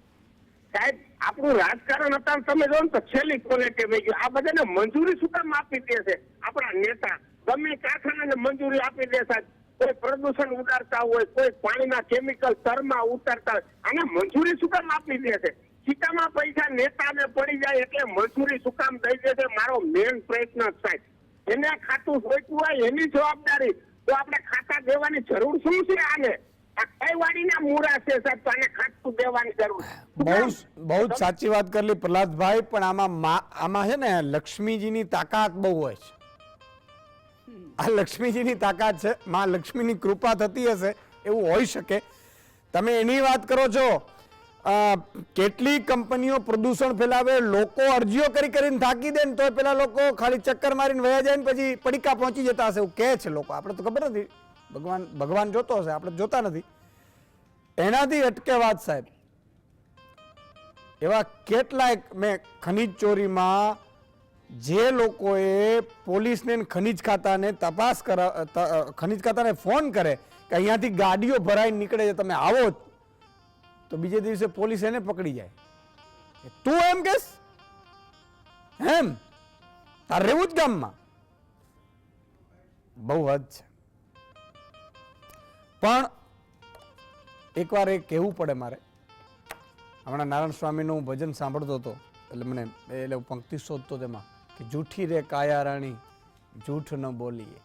સાહેબ આપણું રાજકારણ અત્યારે તમે જો ને તો છેલ્લી ક્વોલિટી થઈ ગયું. આ બધાને મંજૂરી શું કામ આપી દે છે આપણા નેતા? ગમે કારખાનાને મંજૂરી આપી દે સાહેબ. કોઈ પ્રદૂષણ ઉતારતા હોય, કોઈ પાણીના કેમિકલ તરમાં ઉતારતા હોય, આને મંજૂરી શું કામ આપી દે છે? ખીચામાં પૈસા નેતાને પડી જાય એટલે મંજૂરી શું કામ દઈ દે છે? મારો મેન પ્રશ્ન સાહેબ, એને ખાતું સોંપ્યું હોય એની જવાબદારી, તો આપણે ખાતા દેવાની જરૂર શું છે? આને આ કઈ વાડીના મૂળા છે સાહેબ, તો આને ખાતું દેવાની જરૂર. બહુ જ સાચી વાત કરી પ્રહલાદભાઈ. પણ આમાં છે ને લક્ષ્મીજીની તાકાત બહુ હોય છે. આ લક્ષ્મીજીની તાકાત છે, માં લક્ષ્મીની કૃપા થતી હશે એવું હોઈ શકે. તમે એની વાત કરો છો, કેટલી કંપનીઓ પ્રદૂષણ ફેલાવે, લોકો અરજીઓ કરીને થાકી દે ને તો પેલા લોકો ખાલી ચક્કર મારીને વયા જાય ને પછી પડીકા પહોંચી જતા હશે એવું કહે છે લોકો. આપણે તો ખબર નથી, ભગવાન જોતો હશે, આપણે જોતા નથી. એનાથી અટકે વાત સાહેબ. એવા કેટલાય મેં ખનીજ ચોરીમાં જે લોકોએ પોલીસને ખનીજ ખાતાને તપાસ ખનીજ ખાતાને ફોન કરે કે અહીંયાથી ગાડીઓ ભરાઈને નીકળે છે, તમે આવો, તો બીજે દિવસે પોલીસ એને પકડી જાય. તું એમ કેસ એમ તારે રહેવું જ ગામમાં? બહુ હદ છે. પણ એકવાર એ કહેવું પડે મારે. હમણાં નારાયણ સ્વામીનું ભજન સાંભળતો હતો, એટલે મને એટલે પંક્તિ શોધતો તેમાં કે જૂઠી રે કાયા રાણી જૂઠ ન બોલીએ,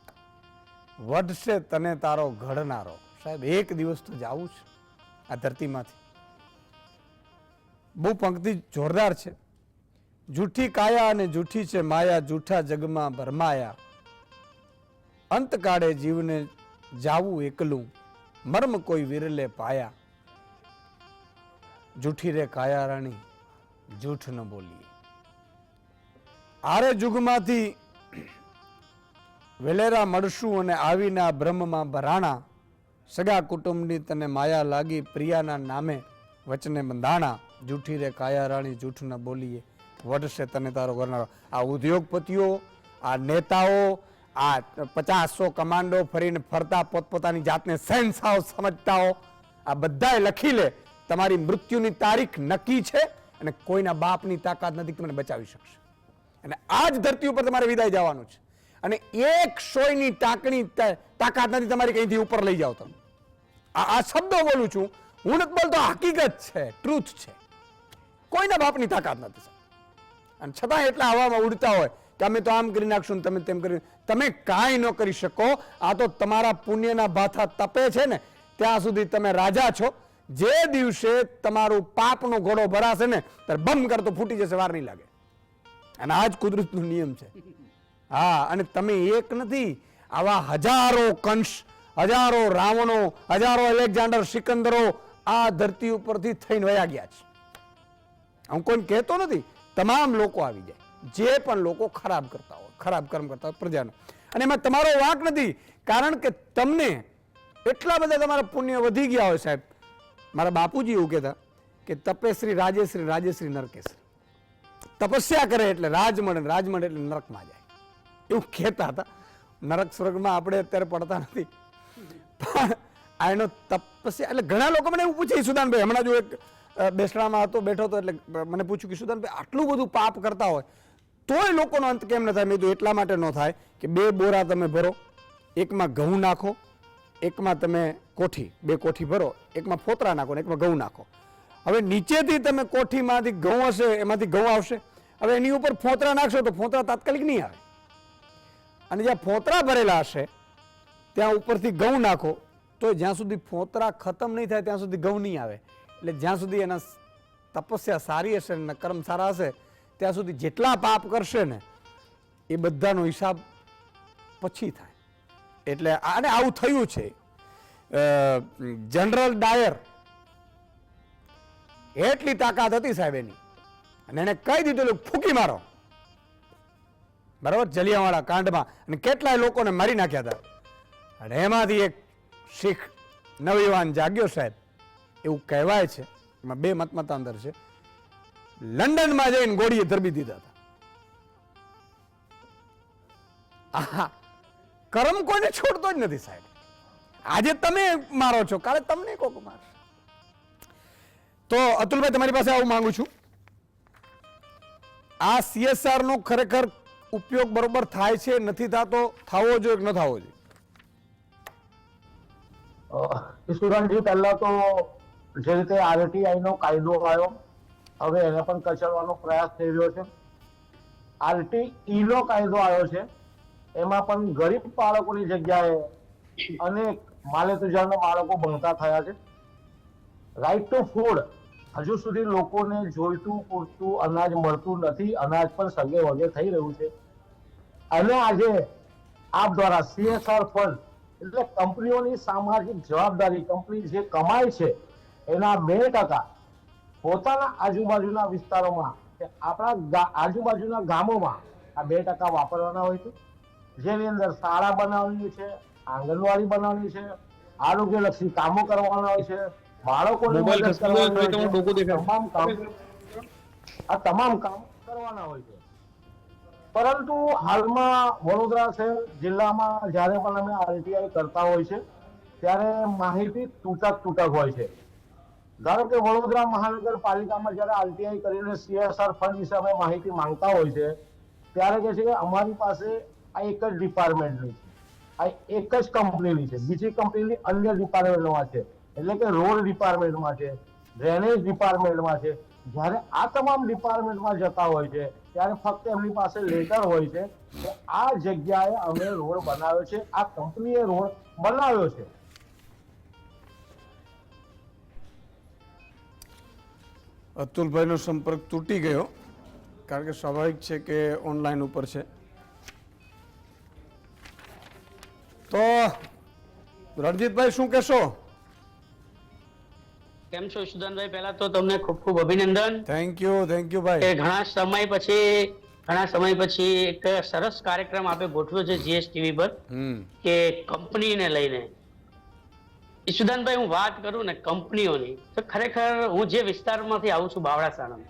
વઢશે તને તારો ઘડનારો. સાહેબ એક દિવસ તો જાવું છે આ ધરતીમાંથી. બહુ પંક્તિ જોરદાર છે. જૂઠી કાયા અને જૂઠી છે માયા, જૂઠા જગમાં ભરમાયા, અંતકાળે જીવને જાવું એકલું, મર્મ કોઈ વિરલે પાયા. જૂઠી રે કાયા રાણી જૂઠ ન બોલીએ. આરે જુગમાંથી વેલેરા મળશું અને આવીના બ્રહ્મમાં ભરાણા, સગા કુટુંબની તને માયા લાગી, પ્રિયાના નામે વચને બંધાણા. જૂઠી રે કાયા રાણી જૂઠ ન બોલીએ, વઢશે તને તારો ઘરનારો. આ ઉદ્યોગપતિઓ, આ નેતાઓ, આ 50-100 કમાન્ડો ફરીને ફરતા પોતપોતાની જાતને સેન્સ હાઉસ સમજતા હો, આ બધાએ લખી લે તમારી મૃત્યુની તારીખ નક્કી છે અને કોઈના બાપની તાકાત નથી તમને બચાવી શકશે. અને આ જ ધરતી ઉપર તમારે વિદાય જવાનું છે. અને એક સોયની તાકાત નથી તમારી કઈથી ઉપર લઈ જાવ તમે. આ શબ્દો બોલું છું, હું નથી બોલતો, હકીકત છે, ટ્રુથ છે. કોઈના બાપની તાકાત નથી. અને છતાં એટલા હવામાં ઉડતા હોય કે અમે તો આમ કરી નાખશું, તમે તેમ કરી. તમે કાંઈ ન કરી શકો. આ તો તમારા પુણ્યના ભાથા તપે છે ને ત્યાં સુધી તમે રાજા છો. જે દિવસે તમારું પાપનો ઘોડો ભરાશે ને ત્યારે બમ કરતો ફૂટી જશે, વાર નહીં લાગે. અને આ જ કુદરતનો નિયમ છે. હા, અને તમે એક નથી, આવા હજારો કંસ, હજારો રાવણો, હજારો અલેક્ઝાન્ડર સિકંદરો આ ધરતી ઉપરથી થઈને વયા ગયા છે. હું કોઈ કહેતો નથી, તમામ લોકો આવી જાય, જે પણ લોકો ખરાબ કરતા હોય, ખરાબ કર્મ કરતા હોય પ્રજાનો. અને એમાં તમારો વાંક નથી, કારણ કે તમને એટલા બધા તમારા પુણ્ય વધી ગયા હોય સાહેબ. મારા બાપુજી એવું કહેતા કે તપેશ્રી રાજેશ્રી, રાજેશ્રી નરકેશ્રી. તપસ્યા કરે એટલે રાજ મળે, રાજ મળે એટલે નરકમાં જાય, એવું કહેતા હતા. નરક સ્વર્ગમાં આપણે અત્યારે પડતા નથી, પણ આ એનો તપસ્યા એટલે ઘણા લોકો મને એવું પૂછે, સુદાનભાઈ હમણાં જો એક બેસણામાં હતો, બેઠો હતો, એટલે મને પૂછ્યું કે સુદાનભાઈ આટલું બધું પાપ કરતા હોય તોય લોકોનો અંત કેમ ન થાય? મેં કીધું એટલા માટે ન થાય કે 2 બોરા તમે ભરો, એકમાં ઘઉં નાખો, એકમાં તમે કોઠી, 2 કોઠી ભરો, એકમાં ફોતરા નાખો ને એકમાં ઘઉં નાખો. હવે નીચેથી તમે કોઠીમાંથી ઘઉં હશે એમાંથી ઘઉં આવશે, હવે એની ઉપર ફોતરા નાખશો તો ફોતરા તાત્કાલિક નહીં આવે, અને જ્યાં ફોતરા ભરેલા હશે ત્યાં ઉપરથી ઘઉં નાખો તો જ્યાં સુધી ફોતરા ખતમ નહીં થાય ત્યાં સુધી ઘઉં નહીં આવે. એટલે જ્યાં સુધી એના તપસ્યા સારી હશે ને કર્મ સારા હશે ત્યાં સુધી જેટલા પાપ કરશે ને એ બધાનો હિસાબ પછી થાય. એટલે આને આવું થયું છે. જનરલ ડાયર એટલી તાકાત હતી સાહેબ એની, અને એને કહી દીધેલું ફૂંકી મારો, બરાબર, જલિયાવાળા કાંડમાં, અને કેટલાય લોકોને મારી નાખ્યા હતા. અને એમાંથી એક શીખ નવયુવાન જાગ્યો સાહેબ, એવું કહેવાય છે, એમાં 2 મતાંતર છે, લંડનમાં જઈને ગોળીએ ધરબી દીધા હતા. આહા, કર્મ કોઈને છોડતો જ નથી સાહેબ. આજે તમે મારો છો, કાલે તમને કોક મારશે. તો અતુલભાઈ તમારી પાસે આવું માંગુ છું, આ CSR નો ખરેખર ઉપયોગ બરોબર થાય છે, નથી થતો, થવો જોઈએ કે ન થવો જોઈએ? ઈશ્વરનજી, પહેલા તો જે રીતે RTI નો કાયદો આવ્યો, હવે એને પણ કચડવાનો પ્રયાસ થઈ રહ્યો છે. RTE નો કાયદો આવ્યો છે, એમાં પણ ગરીબ બાળકોની જગ્યાએ અનેક માલેતુજારના બાળકો ભણતા થયા છે. રાઈટ ટુ ફૂડ, હજુ સુધી લોકોને જોઈતું પૂરતું અનાજ મળતું નથી, અનાજ પણ સગે વગે થઈ રહ્યું છે. અને આજે આપ દ્વારા CSR ફંડ એટલે કંપનીઓની સામાજિક જવાબદારી, કંપની જે કમાય છે એના 2% પોતાના આજુબાજુના વિસ્તારોમાં, આપણા આજુબાજુના ગામોમાં આ 2% વાપરવાના હોય છે, જેની અંદર શાળા બનાવવાની છે, આંગણવાડી બનાવવાની છે, આરોગ્યલક્ષી કામો કરવાના હોય છે, બાળકોને મદદ કરવાની હોય છે, તમામ કામ કરવાના હોય છે. પરંતુ હાલમાં વડોદરા શહેર જિલ્લામાં જ્યારે પણ અમે RTI કરતા હોય છે ત્યારે માહિતી તૂટક હોય છે. ધારો કે વડોદરા મહાનગરપાલિકામાં જ્યારે RTI કરીને CSR ફંડ વિશે અમે માહિતી માંગતા હોય છે ત્યારે કહે છે કે અમારી પાસે આ એક જ ડિપાર્ટમેન્ટની છે, આ એક જ કંપનીની છે, બીજી કંપનીની અન્ય ડિપાર્ટમેન્ટમાં છે, એટલે કે રોડ ડિપાર્ટમેન્ટમાં છે, ડ્રેનેજ ડિપાર્ટમેન્ટમાં છે. જ્યારે આ તમામ ડિપાર્ટમેન્ટમાં જતા હોય છે ત્યારે ફક્ત એમની પાસે લેટર હોય છે કે આ જગ્યાએ અમે રોડ બનાવ્યો છે, આ કંપનીએ રોડ બનાવ્યો છે. અતુલભાઈનો સંપર્ક તૂટી ગયો, કારણ કે સ્વાભાવિક છે કે ઓનલાઈન ઉપર છે. તો રણજીતભાઈ શું કહેશો? કેમ છો સુદાનભાઈ? પહેલા તો તમને ખૂબ ખૂબ અભિનંદન. થેન્ક યુ ભાઈ. ઘણા સમય પછી એક સરસ કાર્યક્રમ આપે ગોઠવ્યો છે GSTV પર કે કંપનીને લઈને. ઈશુદાનભાઈ, હું વાત કરું ને કંપનીઓની, તો ખરેખર હું જે વિસ્તારમાંથી આવું છું, બાવળા સાણંદ,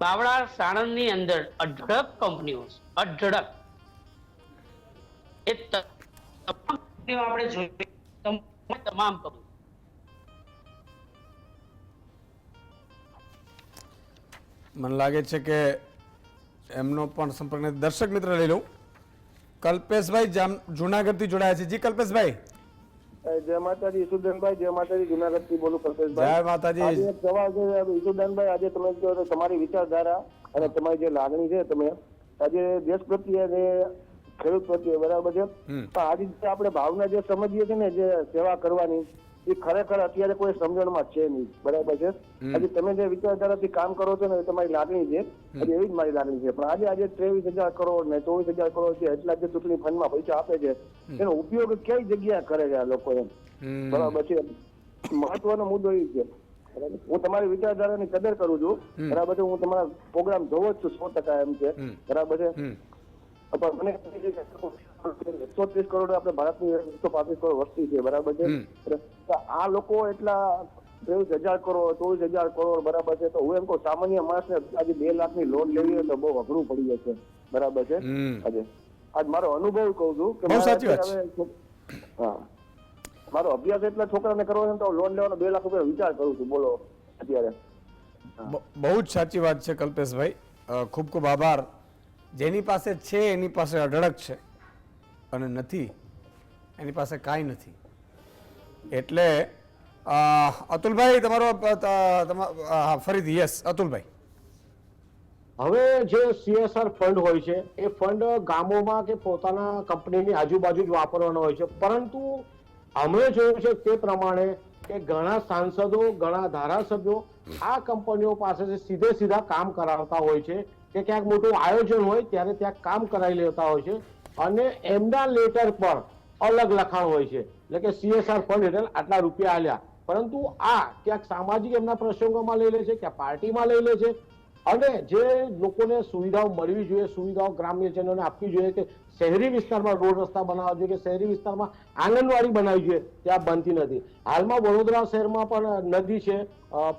બાવળા સાણંદની અંદર અઢળક કંપનીઓ છે, અઢળક. એ તમામ કંપનીઓ આપણે જોઈએ, તમામ કંપનીઓ. મને લાગે છે કે એમનો પણ સંપર્ક નથી. દર્શક મિત્ર લઈ લઉં, કલ્પેશભાઈ જુનાગઢથી જોડાયા છે. જી કલ્પેશભાઈ. જય માતાજી ઈશુદાનભાઈ, જય માતાજી. જુનાગઢથી બોલું કલ્પેશભાઈ. જય માતાજી. આજે એક સવાલ છે ઈશુદાનભાઈ, આજે તમે કહો તો તમારી વિચારધારા અને તમારી જે લાગણી છે, તમે આજે દેશ પ્રત્યે અને ખેડૂત પ્રત્યે બરાબર છે, પણ આજે આપણે ભાવના જે સમજીએ છીએ ને, જે સેવા કરવાની, એ ખરેખર અત્યારે કોઈ સમજણમાં છે નહીં, બરાબર છે. આજે તમે જે વિચારધારાથી કામ કરો છો ને, એ તમારી લાગણી છે, આજે એવી જ મારી લાગણી છે. પણ આજે 23,000 કરોડ ને 24,000 કરોડ છે, એટલા જે ચૂંટણી ફંડમાં પૈસા આપે છે, એનો ઉપયોગ કઈ જગ્યાએ કરે છે આ લોકો, એમ બરાબર છે. મહત્વનો મુદ્દો એ છે. હું તમારી વિચારધારાની કદર કરું છું, બરાબર છે. હું તમારા પ્રોગ્રામ જોવો જ છું 100%, એમ છે, બરાબર છે. પણ મને 130 કરોડ આપણે ભારતની 135 કરોડ વસ્તી છે, બરાબર છે. આ લોકો એટલા 23,000 કરોડ 24,000 કરોડ બરાબર છે. તો હું એમ કહું સામાન્ય માણસને આજે 2 લાખની લોન લેવી હોય તો બહુ અઘરું પડી જશે બરાબર છે. આજે આજ મારો અનુભવ કહું છું કે બહુ સાચી વાત છે. હા મારો અભ્યાસ એટલે છોકરાને કરવો છે તો લોન લેવાનો 2 લાખ રૂપિયા વિચાર કરું છું. બોલો અત્યારે બહુ જ સાચી વાત છે કલ્પેશભાઈ, ખૂબ ખૂબ આભાર. જેની પાસે છે એની પાસે અઢળક છે અને નથી એની પાસે કાંઈ નથી. એટલે અતુલભાઈ તમારો ફરીથી યસ અતુલભાઈ. હવે જે CSR ફંડ હોય છે એ ફંડ ગામોમાં કે પોતાના કંપનીની આજુબાજુ જ વાપરવાનો હોય છે, પરંતુ અમે જોયું છે તે પ્રમાણે કે ઘણા સાંસદો ઘણા ધારાસભ્યો આ કંપનીઓ પાસેથી સીધા કામ કરાવતા હોય છે કે ક્યાંક મોટું આયોજન હોય ત્યારે ત્યાં કામ કરાવી લેતા હોય છે અને એમના લેટર પર અલગ લખાણ હોય છે, એટલે કે CSR ફંડ હેઠળ આટલા રૂપિયા આલ્યા, પરંતુ આ ક્યાંક સામાજિક એમના પ્રસંગોમાં લઈ લે છે, ક્યાંક પાર્ટીમાં લઈ લે છે અને જે લોકોને સુવિધાઓ મળવી જોઈએ, સુવિધાઓ ગ્રામ્યજનોને આપવી જોઈએ કે શહેરી વિસ્તારમાં રોડ રસ્તા બનાવવા જોઈએ કે શહેરી વિસ્તારમાં આંગણવાડી બનાવવી જોઈએ, ત્યાં બનતી નથી. હાલમાં વડોદરા શહેરમાં પણ નદી છે,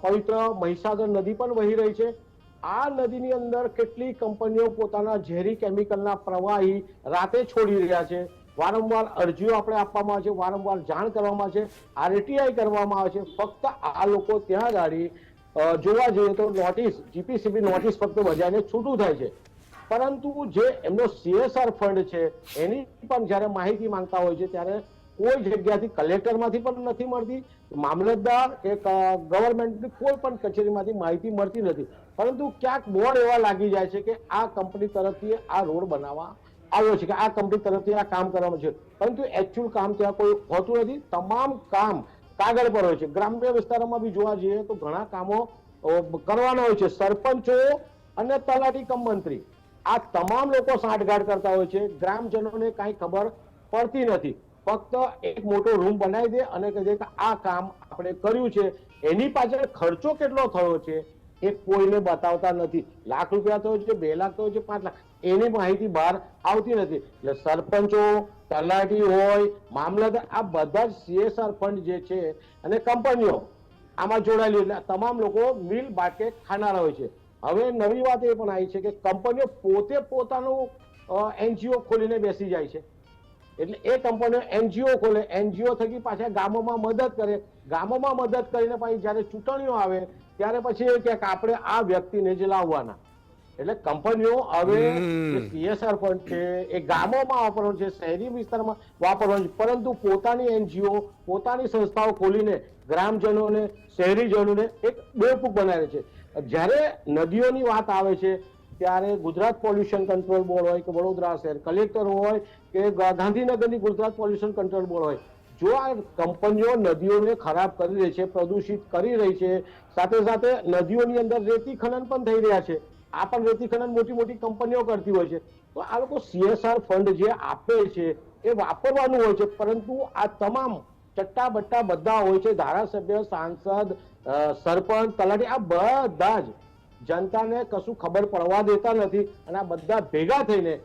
પવિત્ર મહીસાગર નદી પણ વહી રહી છે. આ નદીની અંદર કેટલી કંપનીઓ પોતાના ઝેરી કેમિકલના પ્રવાહી રાતે છોડી રહ્યા છે. વારંવાર અરજીઓ આપણે આપવામાં આવે છે, વારંવાર જાણ કરવામાં આવે છે, RTI કરવામાં આવે છે. ફક્ત આ લોકો ત્યાં ગાડી જોવા જઈએ તો નોટિસ GPCB નોટિસ ફક્ત બજાવીને છૂટું થાય છે, પરંતુ જે એમનો CSR ફંડ છે એની પણ જ્યારે માહિતી માંગતા હોય છે ત્યારે કોઈ જગ્યાથી કલેક્ટરમાંથી પણ નથી મળતી, મામલતદાર કે ગવર્મેન્ટની કોઈ પણ કચેરીમાંથી માહિતી મળતી નથી, પરંતુ ક્યાંક બોર્ડ એવા લાગી જાય છે કે આ કંપની તરફથી આ રોડ બનાવવા આવ્યો છે કે આ કંપની તરફથી આ કામ કરવામાં છે, પરંતુ એકચ્યુઅલ કામ ત્યાં કોઈ હોતું નથી. તમામ કામ કાગળ પર હોય છે. ગ્રામ્ય વિસ્તારોમાં બી જોવા જઈએ તો ઘણા કામો કરવાના હોય છે. સરપંચો અને તલાટી કમ મંત્રી આ તમામ લોકો સાંઠગાંઠ કરતા હોય છે. ગ્રામજનોને કાંઈ ખબર પડતી નથી. ફક્ત એક મોટો રૂમ બનાવી દે અને કહે છે કે આ કામ આપણે કર્યું છે. એની પાછળ ખર્ચો કેટલો થયો છે એ કોઈને બતાવતા નથી. લાખ રૂપિયા થયો છે, 2 લાખ થયો છે, 5 લાખ, એની માહિતી બહાર આવતી નથી. એટલે સરપંચો, તલાટી હોય, મામલતદાર, આ બધા જ CSR ફંડ જે છે અને કંપનીઓ આમાં જોડાયેલી, એટલે તમામ લોકો મિલ બાટકે ખાનારા હોય છે. હવે નવી વાત એ પણ આવી છે કે કંપનીઓ પોતે પોતાનું NGO ખોલીને બેસી જાય છે. એટલે એ કંપનીઓ NGO ખોલે, NGO થકી પાછા ગામોમાં મદદ કરે, ગામોમાં મદદ કરીને પછી જ્યારે ચૂંટણીઓ આવે ત્યારે પછી એ કે આપણે આ વ્યક્તિને જ લાવવાના. એટલે કંપનીઓ હવે CSR ફંડ છે એ ગામોમાં વાપરવાનું છે, શહેરી વિસ્તારમાં વાપરવાનું છે, પરંતુ પોતાની NGO પોતાની સંસ્થાઓ ખોલીને ગ્રામજનોને શહેરીજનોને એક બેવકૂફ બનાવે છે. જ્યારે નદીઓની વાત આવે છે ત્યારે ગુજરાત પોલ્યુશન કંટ્રોલ બોર્ડ હોય કે વડોદરા શહેર કલેક્ટર હોય કે ગાંધીનગરની ગુજરાત પોલ્યુશન કંટ્રોલ બોર્ડ હોય, જો આ કંપનીઓ નદીઓને ખરાબ કરી રહી છે, પ્રદૂષિત કરી રહી છે, સાથે સાથે નદીઓની અંદર રેતી ખનન પણ થઈ રહ્યા છે, આ પણ રેતી ખનન મોટી મોટી કંપનીઓ કરતી હોય છે, તો આ લોકો CSR ફંડ જે આપે છે એ વાપરવાનું હોય છે, પરંતુ આ તમામ ચટ્ટા બટ્ટા બધા હોય છે, ધારાસભ્ય, સાંસદ, સરપંચ, તલાટી, આ બધા જ જનતાને કશું ખબર પડવા દેતા નથી અને આ બધા ભેગા થઈને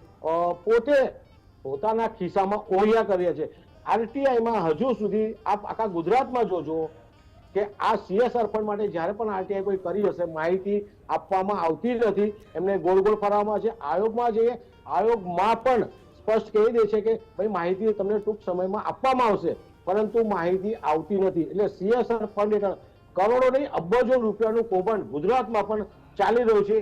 પોતે પોતાના ખિસ્સામાં ઓળિયા કરીએ છે. RTIમાં હજુ સુધી આપ આખા ગુજરાતમાં જોજો કે આ CSR ફંડ માટે જ્યારે પણ RTI કોઈ કરી હશે માહિતી આપવામાં આવતી નથી, એમને ગોળ ગોળ ફરવામાં છે. આયોગમાં જઈએ, આયોગમાં પણ સ્પષ્ટ કહી દે છે કે ભાઈ માહિતી તમને ટૂંક સમયમાં આપવામાં આવશે, પરંતુ માહિતી આવતી નથી. એટલે CSR ફંડ હેઠળ કરોડો નહીં અબજો રૂપિયાનું કૌભાંડ ગુજરાતમાં પણ ચાલી રહ્યું છે.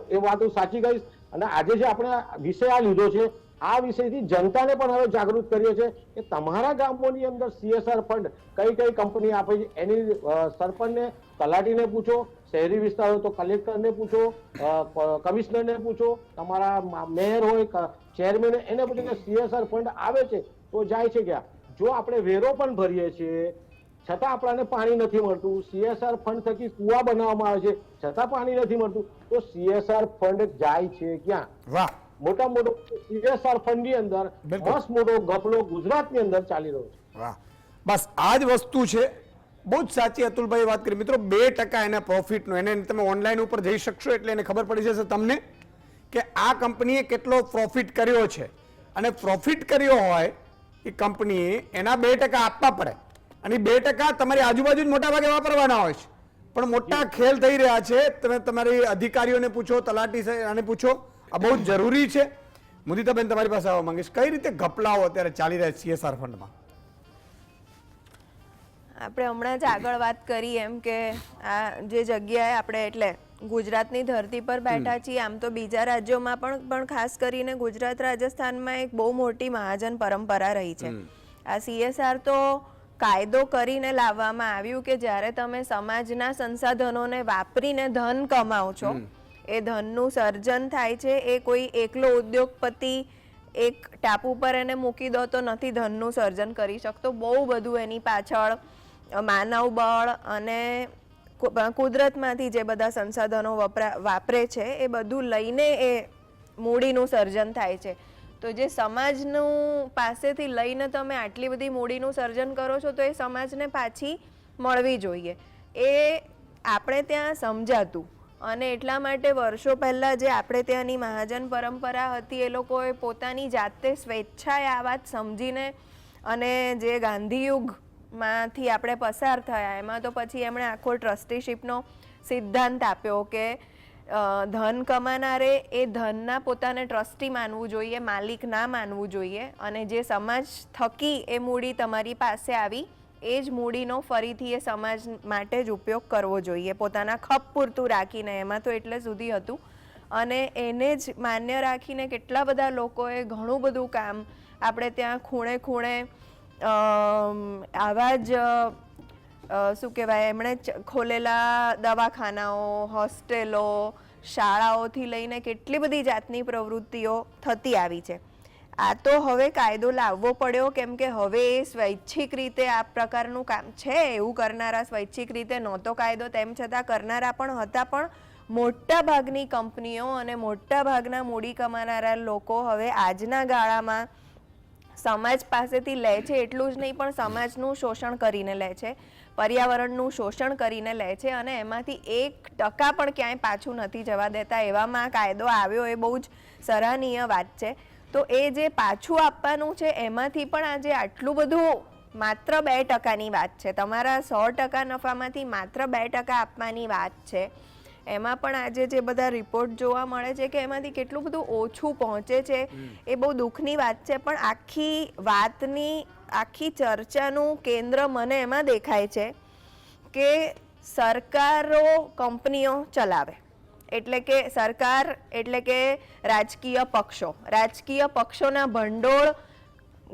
એ વાત હું સાચી કહીશ. અને આજે જે આપણે વિષય આ લીધો છે આ વિષયથી જનતાને પણ હવે જાગૃત કરીએ છીએ કે તમારા ગામોની અંદર CSR ફંડ કઈ કઈ કંપની આપે છે એની સરપંચને, તલાટીને પૂછો, શહેરી વિસ્તાર હોય તો કલેક્ટરને પૂછો, કમિશનરને પૂછો, તમારા મેયર હોય, ચેરમેન, એને પૂછો કે CSR ફંડ આવે છે તો જાય છે ક્યાં. જો આપણે વેરો પણ ભરીએ છીએ છતાં આપણને પાણી નથી મળતું, CSR ફંડ થકી કુવા બનાવવામાં આવે છે છતાં પાણી નથી મળતું, તો CSR ફંડ જાય છે ક્યાં? વાહ, મોટા મોટો CSR ફંડ ની અંદર મસ્ત મોટો ગફલો ગુજરાતની અંદર ચાલી રહ્યો છે. વાહ, બસ આ જ વસ્તુ છે. બહુ જ સાચી અતુલભાઈ વાત કરી. મિત્રો 2% એના પ્રોફિટનો, એને તમે ઓનલાઈન ઉપર જઈ શકશો એટલે એને ખબર પડી જશે તમને કે આ કંપનીએ કેટલો પ્રોફિટ કર્યો છે. અને પ્રોફિટ કર્યો હોય એ કંપનીએ એના 2% આપવા પડે અને 2% તમારી આજુબાજુ જ મોટા ભાગે વાપરવાના હોય છે, પણ મોટા ખેલ થઈ રહ્યા છે. તમે તમારી અધિકારીઓને પૂછો, તલાટી સાહેબને પૂછો, આ બહુ જ જરૂરી છે. મુદિતાબેન, તમારી પાસે આવવા માંગીશ, કઈ રીતે ઘપલાઓ અત્યારે ચાલી રહ્યા CSR ફંડમાં? આપણે હમણાં જ આગળ વાત કરી એમ કે આ જે જગ્યાએ આપણે એટલે ગુજરાતની ધરતી પર બેઠા છીએ, આમ તો બીજા રાજ્યોમાં પણ ખાસ કરીને ગુજરાત રાજસ્થાનમાં એક બહુ મોટી મહાજન પરંપરા રહી છે. આ CSR તો કાયદો કરીને લાવવામાં આવ્યું કે જ્યારે તમે સમાજના સંસાધનોને વાપરીને ધન કમાઓ છો, એ ધનનું સર્જન થાય છે, એ કોઈ એકલો ઉદ્યોગપતિ એક ટાપુ પર એને મૂકી દો તો નથી ધનનું સર્જન કરી શકતો. બહુ બધું એની પાછળ માનવ બળ અને કુદરતમાંથી જે બધા સંસાધનો વાપરે છે એ બધું લઈને એ મૂડીનું સર્જન થાય છે. તો જે સમાજનું પાસેથી લઈને તમે આટલી બધી મૂડીનું સર્જન કરો છો તો એ સમાજને પાછી મળવી જોઈએ. એ આપણે ત્યાં સમજાતું, અને એટલા માટે વર્ષો પહેલાં જે આપણે ત્યાંની મહાજન પરંપરા હતી એ લોકોએ પોતાની જાતે સ્વેચ્છાએ આ વાત સમજીને, અને જે ગાંધીયુગમાંથી આપણે પસાર થયા એમાં તો પછી એમણે આખો ટ્રસ્ટીશીપનો સિદ્ધાંત આપ્યો કે ધન કમાનારે એ ધનના પોતાને ટ્રસ્ટી માનવું જોઈએ, માલિક ના માનવું જોઈએ, અને જે સમાજ થકી એ મૂડી તમારી પાસે આવી એ જ મૂડીનો ફરીથી એ સમાજ માટે જ ઉપયોગ કરવો જોઈએ, પોતાના ખપ પૂરતું રાખીને. એમાં તો એટલે સુધી હતું, અને એને જ માન્ય રાખીને કેટલા બધા લોકોએ ઘણું બધું કામ આપણે ત્યાં ખૂણે ખૂણે આવા જ શું કહેવાય, એમણે ખોલેલા દવાખાનાઓ, હોસ્ટેલો, શાળાઓથી લઈને કેટલી બધી જાતની પ્રવૃત્તિઓ થતી આવી છે. આ તો હવે કાયદો લાવવો પડ્યો કેમ કે હવે એ સ્વૈચ્છિક રીતે આ પ્રકારનું કામ છે. એવું કરનારા સ્વૈચ્છિક રીતે નહોતો કાયદો, તેમ છતાં કરનારા પણ હતા, પણ મોટા ભાગની કંપનીઓ અને મોટા ભાગના મૂડી કમાનારા લોકો હવે આજના ગાળામાં સમાજ પાસેથી લે છે. એટલું જ નહીં, પણ સમાજનું શોષણ કરીને લે છે, પર્યાવરણનું શોષણ કરીને લે છે, અને એમાંથી 1% પણ ક્યાંય પાછું નથી જવા દેતા. એવામાં કાયદો આવ્યો એ બહુ જ સરાહનીય વાત છે. તો એ જે પાછું આપવાનું છે એમાંથી પણ આજે આટલું બધું, માત્ર 2%ની વાત છે, તમારા 100% નફામાંથી માત્ર 2% આપવાની વાત છે. એમાં પણ આજે જે બધા રિપોર્ટ જોવા મળે છે કે એમાંથી કેટલું બધું ઓછું પહોંચે છે, એ બહુ દુઃખની વાત છે. પણ આખી વાતની, આખી ચર્ચાનું કેન્દ્ર મને એમાં દેખાય છે કે સરકારો કંપનીઓ ચલાવે, એટલે કે સરકાર એટલે કે રાજકીય પક્ષોના ભંડોળ